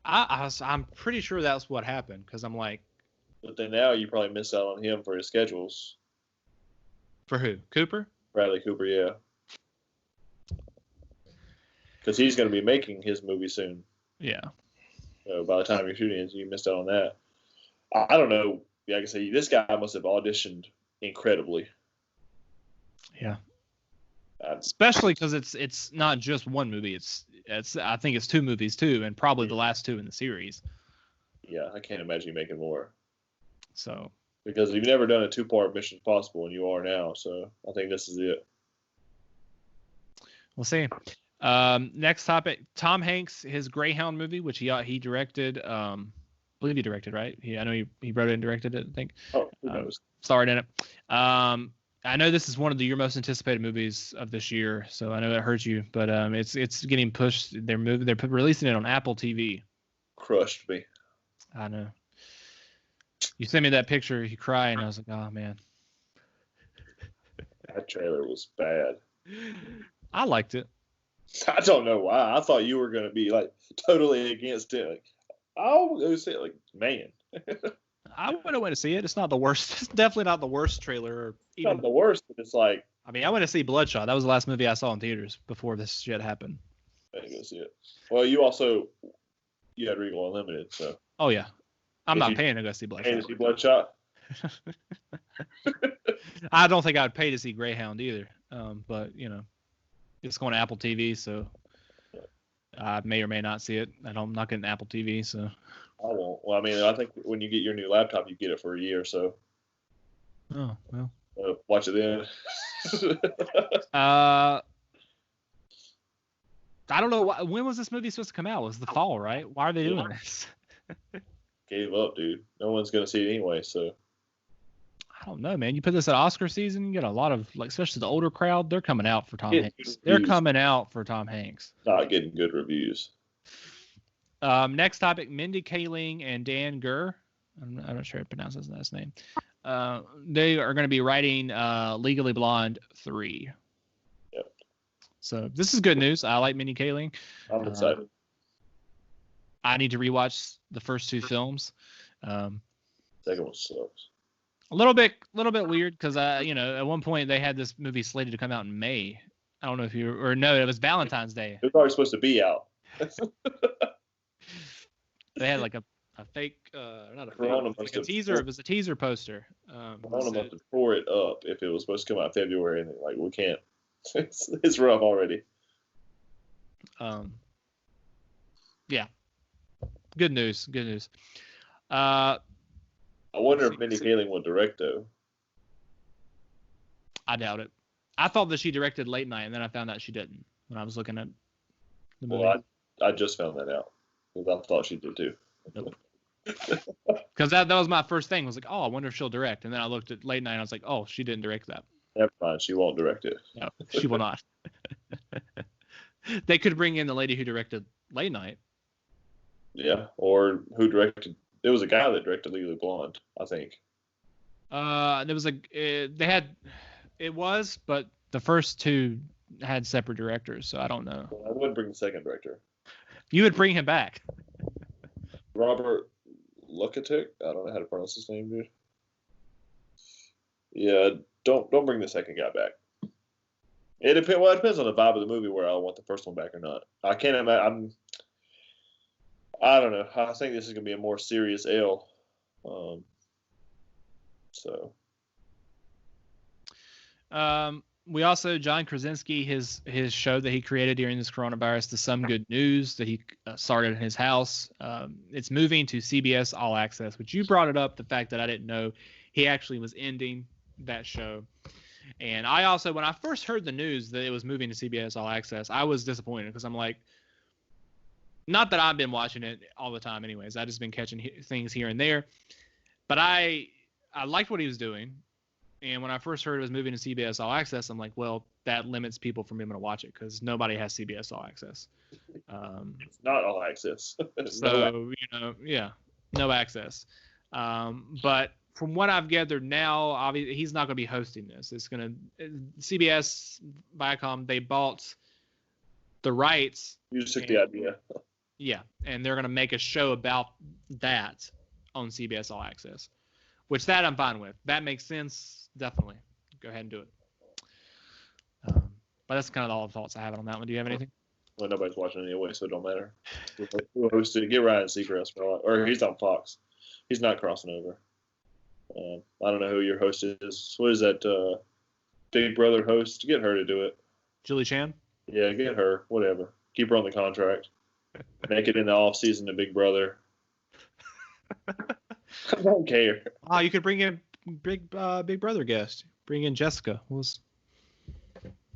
I'm pretty sure that's what happened because I'm like.
But then now you probably miss out on him for his schedules.
For who? Cooper?
Bradley Cooper, yeah. Because he's going to be making his movie soon.
Yeah.
So by the time you're shooting it, you missed out on that. I don't know. Yeah, like I say, this guy must have auditioned incredibly.
Yeah. Especially because it's not just one movie. It's I think it's two movies too, and probably the last two in the series.
Yeah, I can't imagine you making more.
So.
Because you've never done a 2-part Mission Impossible, and you are now. So I think this is it.
We'll see. Next topic: Tom Hanks, his Greyhound movie, which he directed. I believe he directed, right? I know he wrote it and directed it. I think.
Oh, who knows?
Starred in it. I know this is one of your most anticipated movies of this year, so I know that hurts you, but it's getting pushed. They're releasing it on Apple TV.
Crushed me.
I know. You sent me that picture, you cry, and I was like, oh man.
That trailer was bad.
I liked it.
I don't know why. I thought you were going to be like totally against it. Like, I'll go see it. Like, man.
I would have went to see it. It's not the worst. It's definitely not the worst trailer. Or
even, it's not the worst, but it's like.
I mean, I went to see Bloodshot. That was the last movie I saw in theaters before this shit happened.
I didn't go see it. Well, you had Regal Unlimited, so.
Oh yeah, I'm not paying to go see Bloodshot.
Paying to see Bloodshot.
I don't think I would pay to see Greyhound either. But it's going to Apple TV, so I may or may not see it. I'm not getting Apple TV, so.
I won't. Well, I mean, I think when you get your new laptop, you get it for a year, so.
Oh well.
Watch it then.
I don't know when was this movie supposed to come out? It was the fall, right? Why are they doing this?
Gave up, dude. No one's gonna see it anyway, so.
I don't know, man. You put this at Oscar season, you get a lot of especially the older crowd. They're coming out for Tom Hanks. They're coming out for Tom Hanks.
Not getting good reviews.
Next topic: Mindy Kaling and Dan Gurr. I'm not sure how to pronounce his last name. They are going to be writing Legally Blonde 3.
Yep.
So this is good news. I like Mindy Kaling.
I'm excited.
I need to rewatch the first two films.
Second one sucks.
A little bit weird because at one point they had this movie slated to come out in May. I don't know if it was Valentine's Day.
It was already supposed to be out.
They had like a fake, not a fake, like a teaser. It was a teaser poster.
Corona must have tore it up if it was supposed to come out in February, and like we can't. It's rough already.
Yeah. Good news.
I wonder if Mindy Kaling will direct though.
I doubt it. I thought that she directed Late Night, and then I found out she didn't when I was looking at the movie.
Well, I just found that out because I thought she did too.
Nope. Because that was my first thing. I was like, oh, I wonder if she'll direct. And then I looked at Late Night, and I was like, oh, she didn't direct that.
Never mind, she won't direct it.
No, she will not. They could bring in the lady who directed Late Night.
Yeah, or who directed? There was a guy that directed Legally Blonde, I think.
There was but the first two had separate directors, so I don't know.
Well, I wouldn't bring the second director.
You would bring him back.
Robert Lukatic? I don't know how to pronounce his name, dude. Yeah, don't bring the second guy back. It depends. Well, it depends on the vibe of the movie where I want the first one back or not. I can't imagine. I don't know. I think this is going to be a more serious L.
We also, John Krasinski, his show that he created during this coronavirus, The Some Good News, that he started in his house. It's moving to CBS All Access, which you brought it up, the fact that I didn't know he actually was ending that show. And I also, when I first heard the news that it was moving to CBS All Access, I was disappointed because I'm like, not that I've been watching it all the time anyways. I've just been catching things here and there. But I liked what he was doing. And when I first heard it was moving to CBS All Access, I'm like, well, that limits people from being able to watch it because nobody has CBS All Access.
It's not All Access.
No access. But from what I've gathered now, obviously he's not going to be hosting this. It's going to CBS, Viacom, they bought the rights.
You just took the idea.
Yeah, and they're going to make a show about that on CBS All Access, which that I'm fine with. That makes sense. Definitely. Go ahead and do it. But that's kind of all the thoughts I have on that one. Do you have anything?
Well, nobody's watching anyway, so it don't matter. Who hosted it? Get Ryan Seacrest. Or he's on Fox. He's not crossing over. I don't know who your host is. What is that Big Brother host? Get her to do it.
Julie Chan?
Yeah, get her. Whatever. Keep her on the contract. Make it in the off season to Big Brother. I don't care.
Oh, you could bring in Big Brother guest. Bring in Jessica.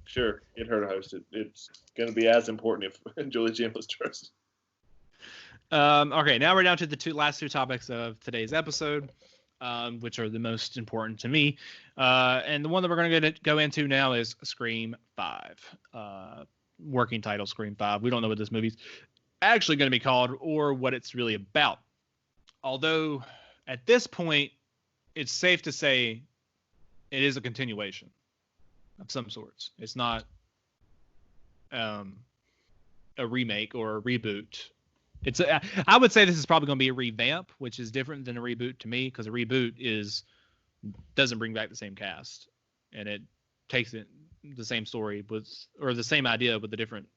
Sure, get her to host it. It's going to be as important if Julie Chan was chosen.
Okay, now we're down to the last two topics of today's episode, which are the most important to me. And the one that we're going to go into now is Scream 5. Working title, Scream 5. We don't know what this movie's actually going to be called or what it's really about. Although, at this point, it's safe to say it is a continuation of some sorts. It's not a remake or a reboot. I would say this is probably going to be a revamp, which is different than a reboot to me, because a reboot doesn't bring back the same cast, and it takes it the same story or the same idea with a different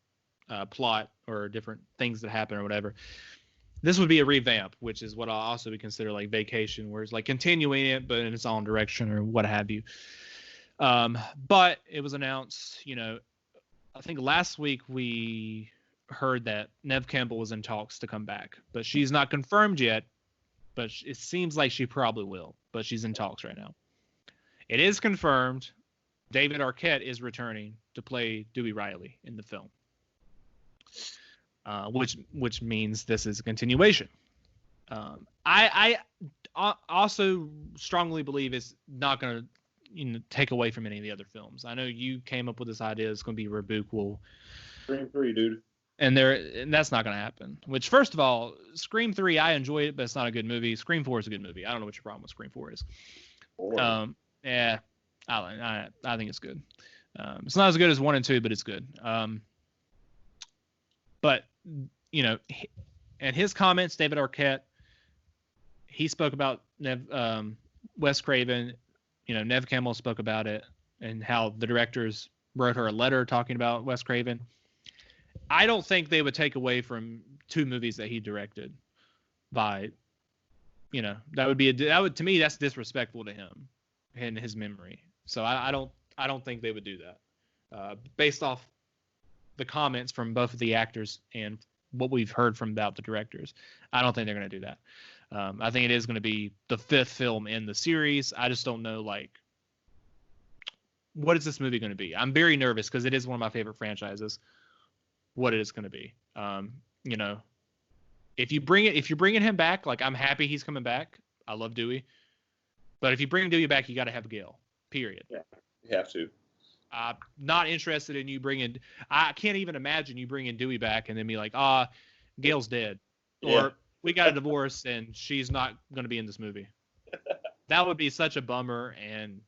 plot or different things that happen or whatever. This would be a revamp, which is what I'll also consider like Vacation, where it's like continuing it, but in its own direction or what have you. But it was announced, I think last week we heard that Neve Campbell was in talks to come back, but she's not confirmed yet, but it seems like she probably will, but she's in talks right now. It is confirmed David Arquette is returning to play Dewey Riley in the film. Which means this is a continuation. I also strongly believe it's not going to take away from any of the other films. I know you came up with this idea it's going to be reboot.
Scream 3, dude.
And that's not going to happen. Which, first of all, Scream 3, I enjoyed it, but it's not a good movie. Scream 4 is a good movie. I don't know what your problem with Scream 4 is. Yeah, I think it's good. It's not as good as 1 and 2, but it's good. But, and his comments, David Arquette, he spoke about Wes Craven. Neve Campbell spoke about it and how the directors wrote her a letter talking about Wes Craven. I don't think they would take away from 2 movies that he directed by, to me, that's disrespectful to him and his memory. So I don't think they would do that. Based off the comments from both of the actors and what we've heard from about the directors, I don't think they're going to do that. I think it is going to be the 5th film in the series. I just don't know, what is this movie going to be? I'm very nervous because it is one of my favorite franchises. What it is going to be, if you're bringing him back, I'm happy he's coming back. I love Dewey, but if you bring Dewey back, you got to have Gale. Period.
Yeah, you have to.
I'm not interested in you bringing. I can't even imagine you bringing Dewey back and then be like, Gale's dead, or we got a divorce and she's not going to be in this movie. That would be such a bummer. And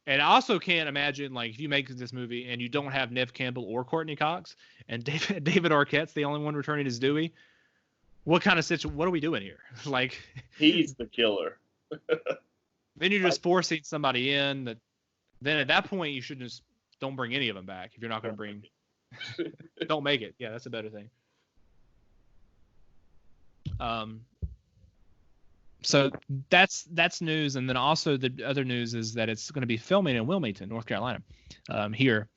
I also can't imagine, if you make this movie and you don't have Neve Campbell or Courtney Cox and David Arquette's the only one returning as Dewey. What kind of situation? What are we doing here?
He's the killer.
Then you're just forcing somebody in that. Then at that point, you should just don't bring any of them back if you're not going to bring. Don't make it. Yeah, that's a better thing. So that's news, and then also the other news is that it's going to be filming in Wilmington, North Carolina, here,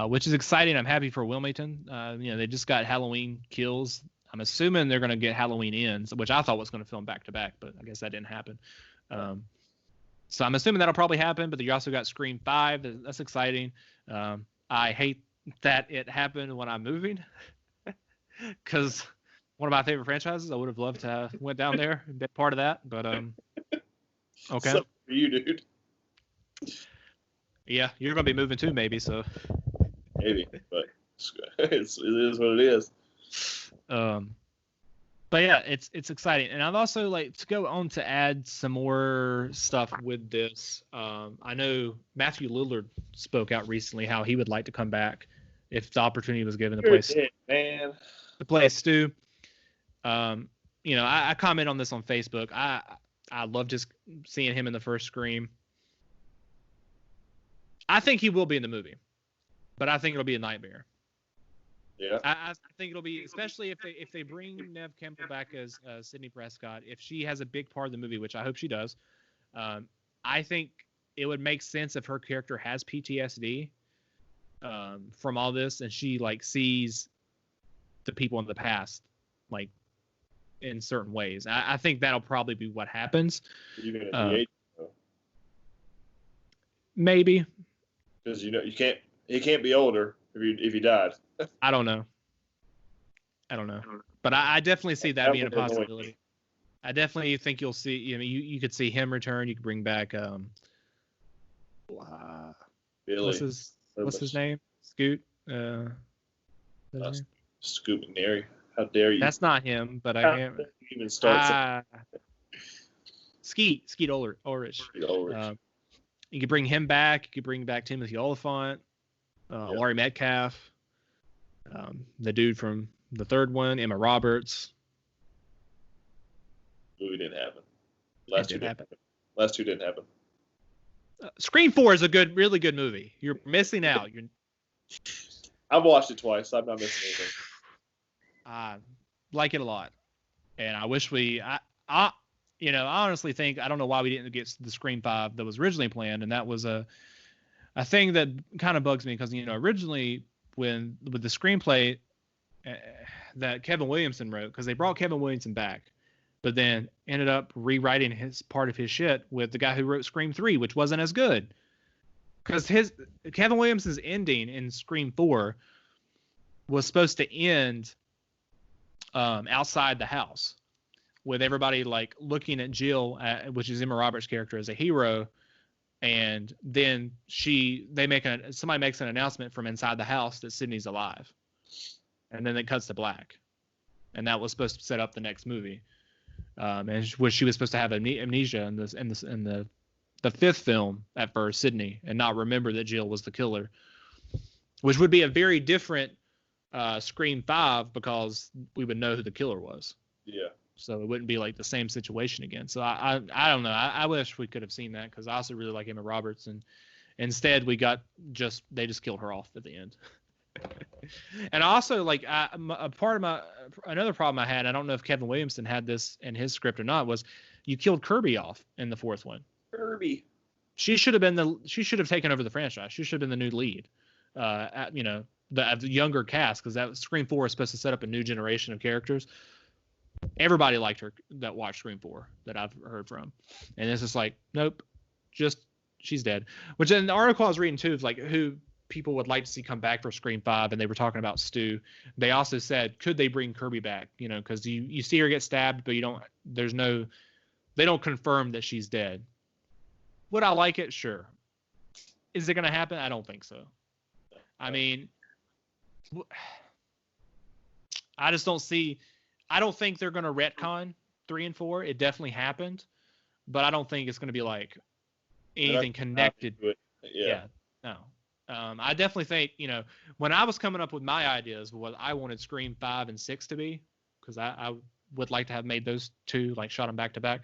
which is exciting. I'm happy for Wilmington. They just got Halloween Kills. I'm assuming they're going to get Halloween Ends, which I thought was going to film back to back, but I guess that didn't happen. So I'm assuming that'll probably happen. But you also got Scream 5. That's exciting. I hate that it happened when I'm moving, because one of my favorite franchises. I would have loved to have went down there and been part of that, but okay.
Sucks for you, dude.
Yeah, you're gonna be moving too, maybe. So
maybe, but it is what it is.
But yeah, it's exciting, and I'd also like to go on to add some more stuff with this. I know Matthew Lillard spoke out recently how he would like to come back if the opportunity was given to play Stu. I comment on this on Facebook. I love just seeing him in the first Scream. I think he will be in the movie, but I think it'll be a nightmare.
Yeah.
I think it'll be, especially if they bring Neve Campbell back as Sidney Prescott. If she has a big part of the movie, which I hope she does, I think it would make sense if her character has PTSD from all this, and she like sees the people in the past like in certain ways. I think that'll probably be what happens.
You're gonna de-age him,
maybe
because he can't be older if he died.
I don't know, but I definitely see that being a possibility. I definitely think you'll see. You could see him return. You could bring back
Billy.
What's his name? Scoot.
Scoot McNairy. How dare you?
That's not him, but I can't
even start.
Skeet Ulrich. You could bring him back. You could bring back Timothy Olyphant, Laurie Metcalf, the dude from the third one, Emma Roberts.
Movie didn't happen. Last two didn't happen.
Scream 4 is a really good movie. You're missing out.
I've watched it twice. I'm not missing anything.
I like it a lot, and I wish I honestly think, I don't know why we didn't get the Scream 5 that was originally planned, and that was a thing that kind of bugs me because originally with the screenplay that Kevin Williamson wrote, because they brought Kevin Williamson back, but then ended up rewriting his part of his shit with the guy who wrote Scream 3, which wasn't as good. Because Kevin Williamson's ending in Scream 4 was supposed to end outside the house, with everybody like looking at Jill, which is Emma Roberts' character, as a hero, and then somebody makes an announcement from inside the house that Sidney's alive, and then it cuts to black, and that was supposed to set up the next movie, and she was supposed to have amnesia in the fifth film at first, Sidney, and not remember that Jill was the killer, which would be a very different Scream 5 because we would know who the killer was.
Yeah.
So it wouldn't be like the same situation again. So I don't know. I wish we could have seen that, because I also really like Emma Roberts, and instead they just killed her off at the end. And also like another problem I had, I don't know if Kevin Williamson had this in his script or not, was you killed Kirby off in the fourth one.
Kirby.
She should have taken over the franchise. She should have been the new lead. The younger cast, because that Scream 4 is supposed to set up a new generation of characters. Everybody liked her that watched Scream 4 that I've heard from, and it's just like, nope, she's dead. Which in the article I was reading too, is like who people would like to see come back for Scream 5, and they were talking about Stu. They also said, could they bring Kirby back? Because you see her get stabbed, but they don't confirm that she's dead. Would I like it? Sure. Is it going to happen? I don't think so. I mean, I just don't see. I don't think they're going to retcon 3 and 4. It definitely happened, but I don't think it's going to be like anything connected.
Yeah.
No. I definitely think, when I was coming up with my ideas, what I wanted Scream 5 and 6 to be, because I would like to have made those two, like shot them back to back.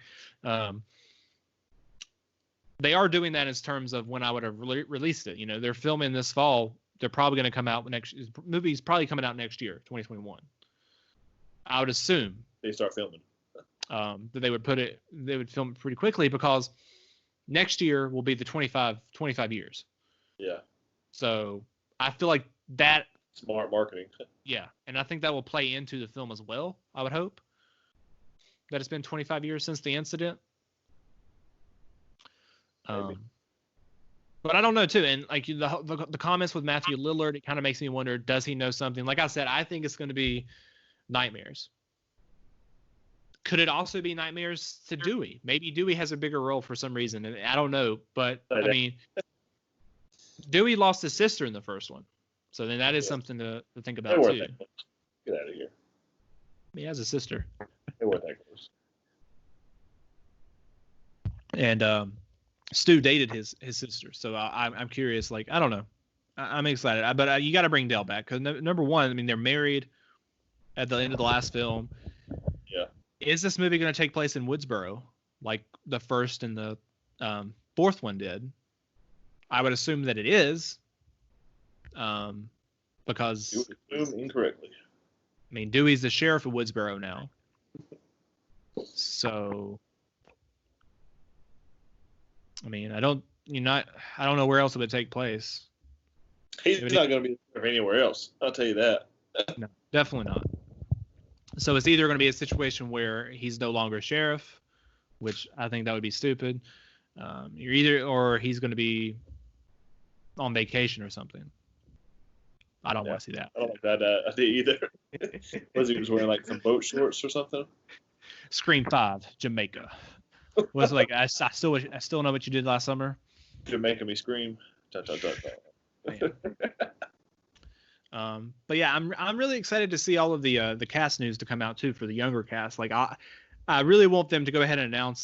they are doing that in terms of when I would have released it. They're filming this fall. They're probably going to come out next. Movie's probably coming out next year, 2021. I would assume
they start filming.
That they would film it pretty quickly because next year will be the 25 years.
Yeah.
So I feel like that
smart marketing.
Yeah, and I think that will play into the film as well. I would hope that it's been 25 years since the incident. But I don't know too, and like the comments with Matthew Lillard, it kind of makes me wonder: does he know something? Like I said, I think it's going to be nightmares. Could it also be nightmares to Dewey? Maybe Dewey has a bigger role for some reason, and I don't know. But I mean, Dewey lost his sister in the first one, so then that is something to think about too.
Get out of here.
He has a sister.
They weren't that close.
And Stu dated his sister, so I'm curious. Like, I don't know. I'm excited, but you got to bring Dale back because number one, I mean, they're married at the end of the last film.
Yeah.
Is this movie going to take place in Woodsboro, like the first and the fourth one did? I would assume that it is, because
you assume incorrectly.
I mean, Dewey's the sheriff of Woodsboro now, so. I mean, I don't know where else it would take place.
He's not going to be anywhere else. I'll tell you that.
No, definitely not. So it's either going to be a situation where he's no longer sheriff, which I think that would be stupid. Or he's going to be on vacation or something. I don't want to see that.
I don't like that idea either. Was he just wearing like some boat shorts or something?
Scream 5, Jamaica. Was like I still know what you did last summer.
You're making me scream. But
yeah, I'm really excited to see all of the cast news to come out too for the younger cast. Like I really want them to go ahead and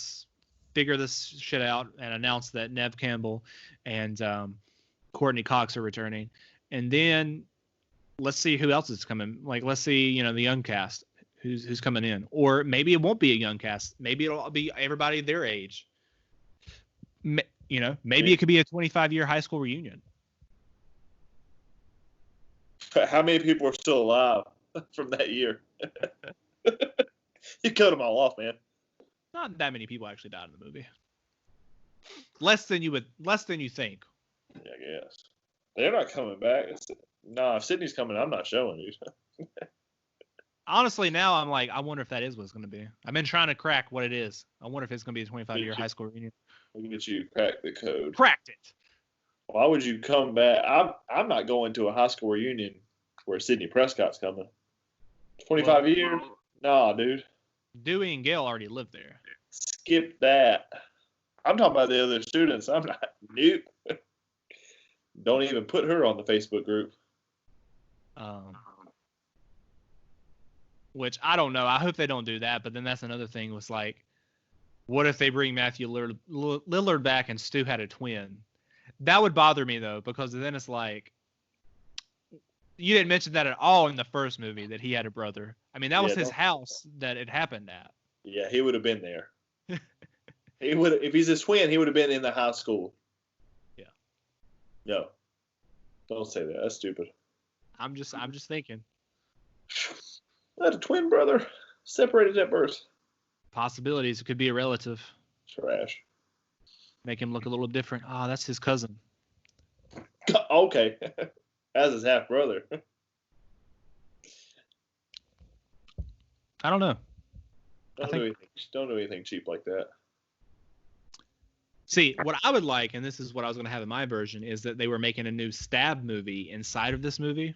figure this shit out and announce that Neve Campbell and Courtney Cox are returning, and then let's see who else is coming. Like let's see the young cast. Who's coming in, or maybe it won't be a young cast. Maybe it'll be everybody their age. Maybe it could be a 25-year high school reunion.
How many people are still alive from that year? You cut them all off, man.
Not that many people actually died in the movie. Less than you think.
Yeah, I guess they're not coming back. If Sydney's coming, I'm not showing you.
Honestly, now I'm like, I wonder if that is what it's going to be. I've been trying to crack what it is. I wonder if it's going to be a 25-year high school reunion.
Look at you, crack the code.
Cracked it.
Why would you come back? I'm not going to a high school reunion where Sidney Prescott's coming. 25 years? Nah, dude.
Dewey and Gail already lived there.
Skip that. I'm talking about the other students. I'm not. Nope. Don't even put her on the Facebook group.
Which I don't know. I hope they don't do that. But then that's another thing was like, what if they bring Matthew Lillard back and Stu had a twin? That would bother me, though, because then it's like, you didn't mention that at all in the first movie, that he had a brother. I mean, that was his house that it happened at.
Yeah, he would have been there. He would, if he's his twin, he would have been in the high school.
Yeah.
No. Don't say that. That's stupid.
I'm just thinking.
I had a twin brother separated at birth.
Possibilities. It could be a relative.
Trash.
Make him look a little different. Oh, that's his cousin.
Okay. As his half brother.
I don't know.
Don't do anything cheap like that.
See, what I would like, and this is what I was going to have in my version, is that they were making a new Stab movie inside of this movie.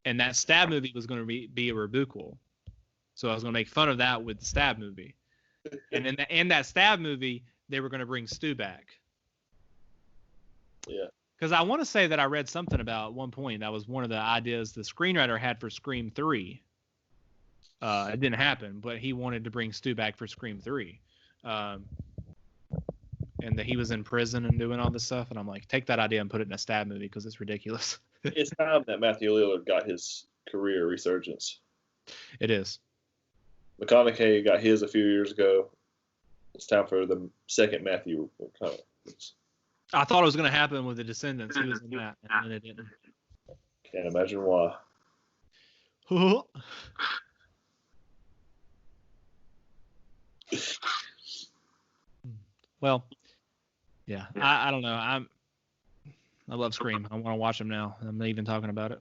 And that Stab movie was going to be a reboot. So I was going to make fun of that with the Stab movie. And in that Stab movie, they were going to bring Stu back.
Yeah.
Because I want to say that I read something about at one point. That was one of the ideas the screenwriter had for Scream 3. It didn't happen, but he wanted to bring Stu back for Scream 3. And that he was in prison and doing all this stuff. And I'm like, take that idea and put it in a Stab movie because it's ridiculous.
It's time that Matthew Lillard got his career resurgence.
It is.
McConaughey got his a few years ago. It's time for the second Matthew coming.
I thought it was going to happen with the Descendants. He was in that, and then it didn't.
Can't imagine why.
Well, yeah, I don't know. I love Scream. I want to watch them now. I'm not even talking about it.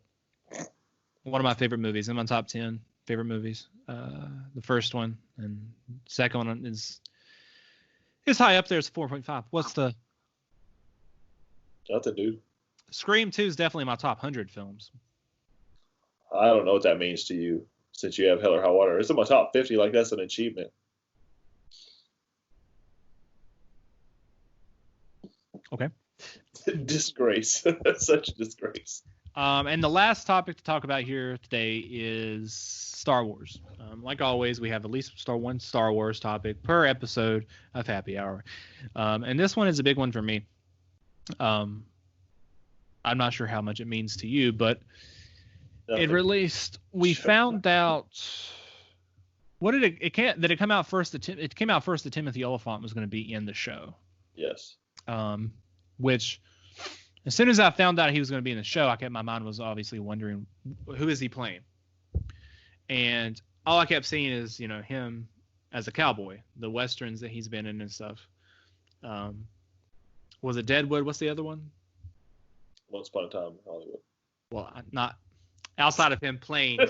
One of my favorite movies. In my top 10 favorite movies. The first one and second one is high up there. It's 4.5. What's the?
Nothing, dude.
Scream 2 is definitely my top 100 films.
I don't know what that means to you since you have Hell or High Water. It's in my top 50. Like, that's an achievement.
Okay.
Disgrace. Such a disgrace.
And the last topic to talk about here today is Star Wars. Like always, we have at least one Star Wars topic per episode of Happy Hour. And this one is a big one for me. I'm not sure how much it means to you, but it released. We found out. What did it come out first? It came out first that Timothy Olyphant was going to be in the show.
Yes.
Which, as soon as I found out he was going to be in the show, my mind was obviously wondering, who is he playing? And all I kept seeing is, him as a cowboy, the westerns that he's been in and stuff. Was it Deadwood? What's the other one?
Once Upon a Time in Hollywood.
Well, not outside of him playing an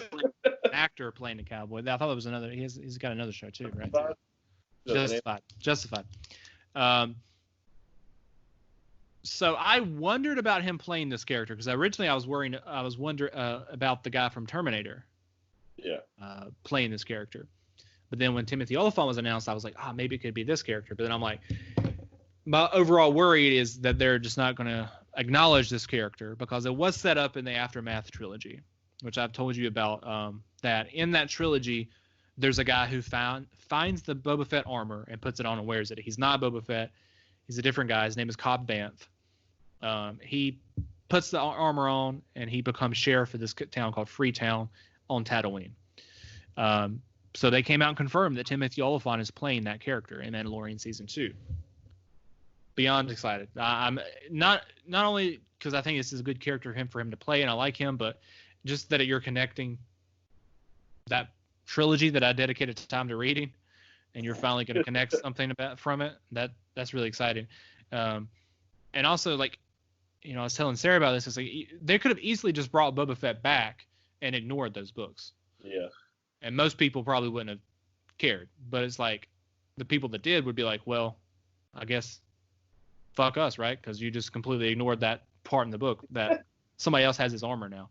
actor playing a cowboy. I thought it was another. He's got another show too, right? Justified. So I wondered about him playing this character because originally I was wondering about the guy from Terminator.
Yeah.
Playing this character, but then when Timothy Olyphant was announced, I was like, maybe it could be this character. But then I'm like, my overall worry is that they're just not going to acknowledge this character because it was set up in the Aftermath trilogy, which I've told you about. That in that trilogy, there's a guy who finds the Boba Fett armor and puts it on and wears it. He's not Boba Fett. He's a different guy. His name is Cobb Vanth. He puts the armor on and he becomes sheriff of this town called Freetown on Tatooine. So they came out and confirmed that Timothy Olyphant is playing that character in Mandalorian season 2. Beyond excited. I'm not only because I think this is a good character for him to play and I like him, but just that you're connecting that trilogy that I dedicated time to reading, and you're finally going to connect something from it. That's really exciting. And also, I was telling Sarah about this. It's like they could have easily just brought Boba Fett back and ignored those books.
Yeah.
And most people probably wouldn't have cared. But it's like the people that did would be like, well, I guess fuck us, right? Because you just completely ignored that part in the book that somebody else has his armor now.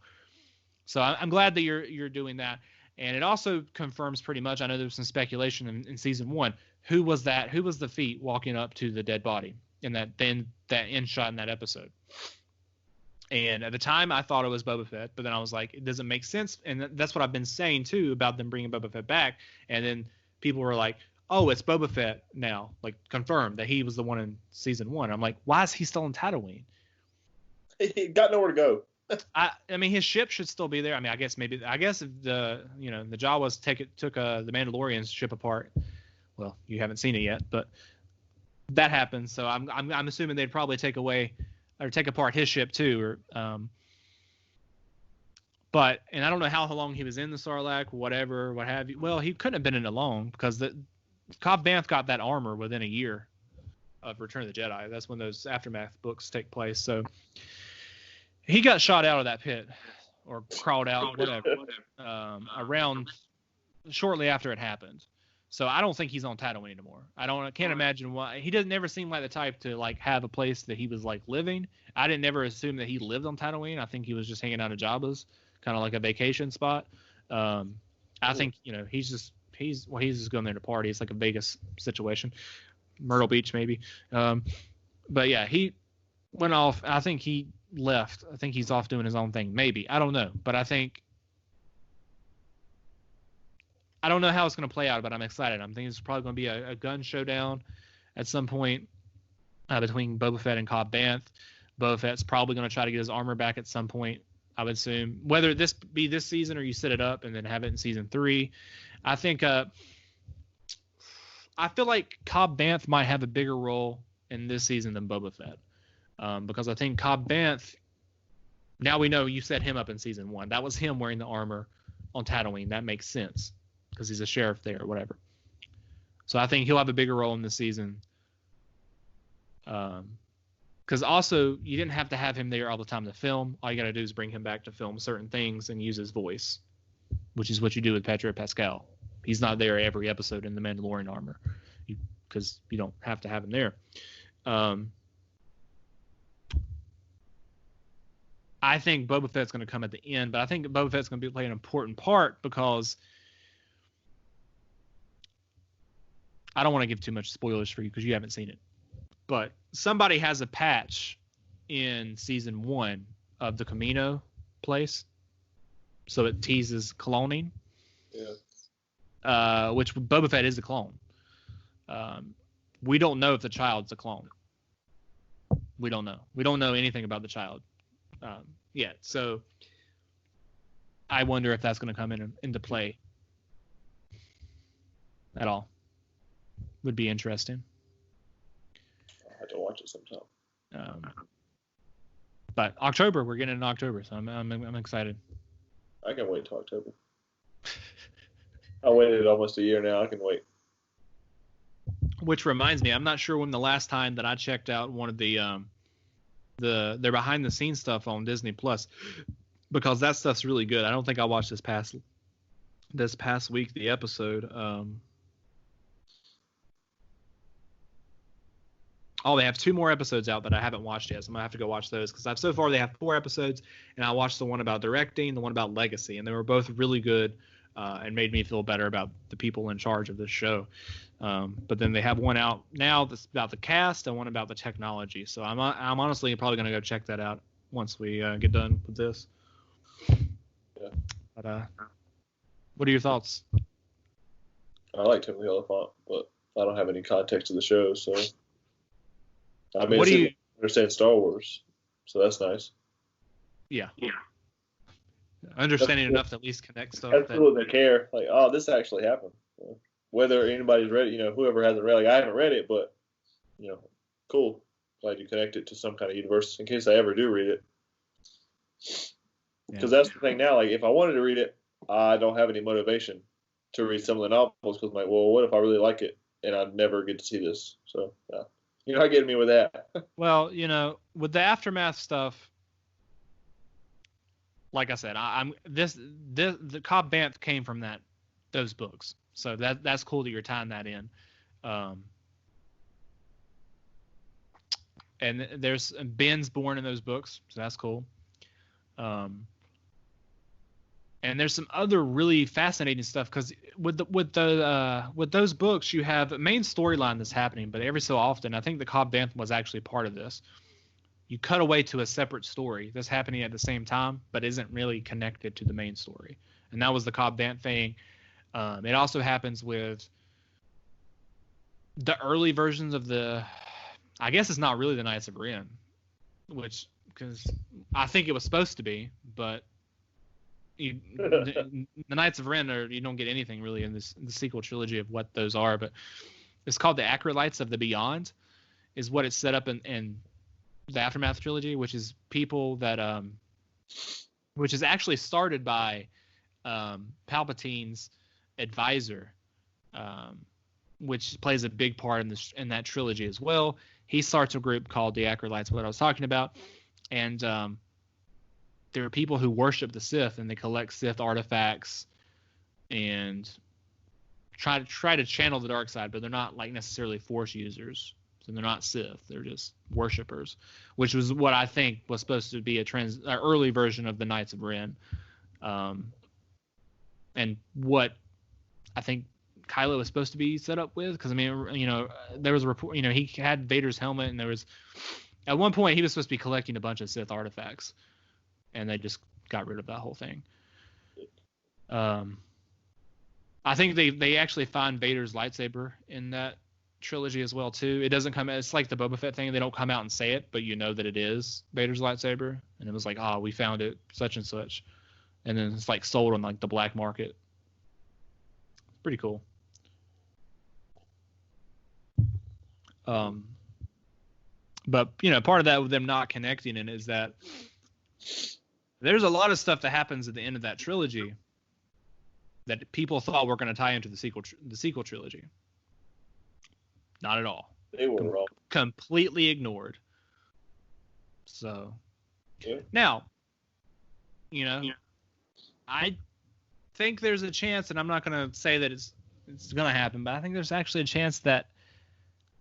So I'm glad that you're doing that. And it also confirms pretty much, I know there was some speculation in season 1. Who was that? Who was the feet walking up to the dead body in that end shot in that episode? And at the time, I thought it was Boba Fett, but then I was like, it doesn't make sense. And that's what I've been saying, too, about them bringing Boba Fett back. And then people were like, oh, it's Boba Fett now, confirmed that he was the one in season 1. I'm like, why is he still in Tatooine?
He got nowhere to go.
I mean, his ship should still be there. I mean, I guess if the Jawas took the Mandalorian's ship apart. Well, you haven't seen it yet, but that happened. So I'm assuming they'd probably take apart his ship too, but I don't know how long he was in the Sarlacc, whatever, what have you. Well, he couldn't have been in it long because Cobb Vanth got that armor within a year of Return of the Jedi. That's when those Aftermath books take place. So he got shot out of that pit or crawled out, whatever, around shortly after it happened. So I don't think he's on Tatooine anymore. I can't imagine why. He doesn't never seem like the type to have a place that he was living. I didn't never assume that he lived on Tatooine. I think he was just hanging out at Jabba's, kind of like a vacation spot. I think he's just going there to party. It's like a Vegas situation, Myrtle Beach maybe. But yeah, he went off. I think he left. I think he's off doing his own thing. Maybe, I don't know, but I don't know how it's going to play out, but I'm excited. I'm thinking it's probably going to be a gun showdown at some point between Boba Fett and Cobb Vanth. Boba Fett's probably going to try to get his armor back at some point, I would assume. Whether this be this season or you set it up and then have it in season 3. I think I feel like Cobb Vanth might have a bigger role in this season than Boba Fett, because I think Cobb Vanth. Now we know you set him up in season 1. That was him wearing the armor on Tatooine. That makes sense because he's a sheriff there or whatever. So I think he'll have a bigger role in this season. Because also you didn't have to have him there all the time to film. All you got to do is bring him back to film certain things and use his voice, which is what you do with Pedro Pascal. He's not there every episode in the Mandalorian armor because you don't have to have him there. I think Boba Fett's going to come at the end, but I think Boba Fett's going to play an important part because I don't want to give too much spoilers for you because you haven't seen it. But somebody has a patch in season 1 of the Camino place, so it teases cloning.
Yeah.
Which Boba Fett is a clone. We don't know if the child's a clone. We don't know. We don't know anything about the child yet. So I wonder if that's going to come into play at all. Would be interesting.
I have to watch it sometime.
But October, we're getting in October, so I'm excited.
I can wait till October. I waited almost a year now. I can wait.
Which reminds me, I'm not sure when the last time that I checked out one of their behind the scenes stuff on Disney Plus, because that stuff's really good. I don't think I watched this past week the episode. They have 2 more episodes out that I haven't watched yet, so I'm gonna have to go watch those because so far they have 4 episodes, and I watched the one about directing, the one about legacy, and they were both really good and made me feel better about the people in charge of this show. But then they have one out now that's about the cast and one about the technology. So I'm honestly probably gonna go check that out once we get done with this.
Yeah.
But what are your thoughts?
I like Timothy Oliphant, but I don't have any context of the show, so. I mean, I understand Star Wars, so that's nice.
Yeah. Understanding enough to at least connect stuff.
That's cool that they care. Like, oh, this actually happened. Whether anybody's read it, whoever hasn't read it, like, I haven't read it, but, cool. Glad you connect it to some kind of universe in case I ever do read it. Because that's the thing now. Like, if I wanted to read it, I don't have any motivation to read some of the novels because I'm like, well, what if I really like it and I never get to see this? So, yeah. You're not getting me with that.
Well, with the Aftermath stuff, like I said, the Cobb Vanth came from those books, so that's cool that you're tying that in. And there's Ben's born in those books, so that's cool. And there's some other really fascinating stuff because with those books you have a main storyline that's happening, but every so often I think the Cobb Vanth was actually part of this. You cut away to a separate story that's happening at the same time, but isn't really connected to the main story, and that was the Cobb Vanth thing. It also happens with the early versions of I guess it's not really the Knights of Ren, because I think it was supposed to be, but. The Knights of Ren you don't get anything really in the sequel trilogy of what those are, but it's called the Acolytes of the Beyond is what it's set up in the Aftermath trilogy, which is people that which is actually started by Palpatine's advisor, which plays a big part in that trilogy as well. He starts a group called the Acolytes, what I was talking about, and there are people who worship the Sith and they collect Sith artifacts and try to channel the dark side, but they're not like necessarily Force users. So they're not Sith. They're just worshipers, which was what I think was supposed to be an early version of the Knights of Ren. And what I think Kylo was supposed to be set up with, because I mean, there was a report, he had Vader's helmet, and there was at one point he was supposed to be collecting a bunch of Sith artifacts. And they just got rid of that whole thing. I think they actually find Vader's lightsaber in that trilogy as well too. It doesn't come. It's like the Boba Fett thing. They don't come out and say it, but you know that it is Vader's lightsaber. And it was like, we found it, such and such, and then it's like sold on like the black market. Pretty cool. But part of that with them not connecting it is that there's a lot of stuff that happens at the end of that trilogy that people thought were going to tie into the sequel trilogy. Not at all.
They were wrong.
Completely ignored. So
yeah.
Now, I think there's a chance, and I'm not going to say that it's going to happen, but I think there's actually a chance that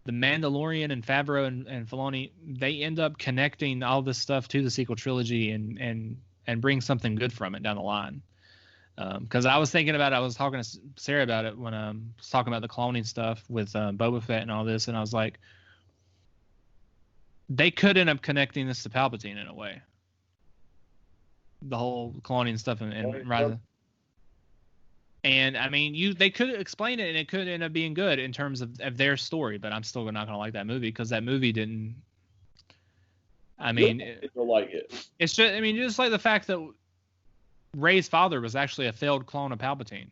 the Mandalorian and Favreau and Filoni, they end up connecting all this stuff to the sequel trilogy and bring something good from it down the line. Because I was thinking about it, I was talking to Sarah about it when I was talking about the cloning stuff with Boba Fett and all this, and I was like, they could end up connecting this to Palpatine in a way. The whole cloning stuff and Rise. And I mean, they could explain it, and it could end up being good in terms of their story. But I'm still not going to like that movie because that movie didn't. I mean,
you'll like it.
It's just, I mean, just like the fact that Rey's father was actually a failed clone of Palpatine.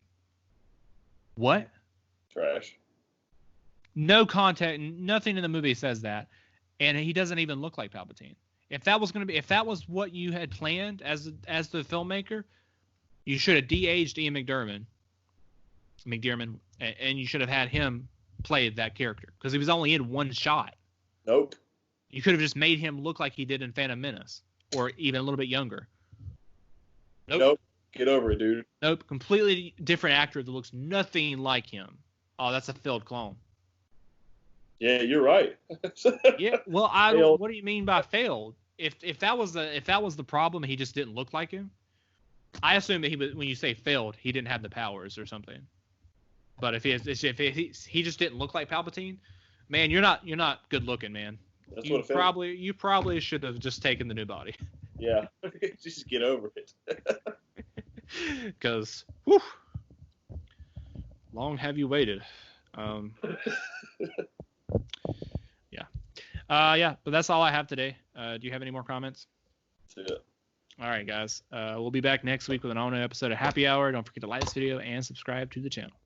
What?
Trash.
No context, nothing in the movie says that, and he doesn't even look like Palpatine. If that was what you had planned as the filmmaker, you should have de-aged Ian McDiarmid, and you should have had him play that character because he was only in one shot.
Nope.
You could have just made him look like he did in Phantom Menace, or even a little bit younger.
Nope. Get over it, dude.
Nope. Completely different actor that looks nothing like him. Oh, that's a failed clone.
Yeah, you're right.
Yeah. Well, what do you mean by failed? If that was the problem, he just didn't look like him. I assume that when you say failed, he didn't have the powers or something. But if he just didn't look like Palpatine, man, you're not good looking, man.
That's
you probably should have just taken the new body.
Yeah, just get over it.
Because, long have you waited. Yeah. But that's all I have today. Do you have any more comments?
That's it.
All right, guys. We'll be back next week with an all-new episode of Happy Hour. Don't forget to like this video and subscribe to the channel.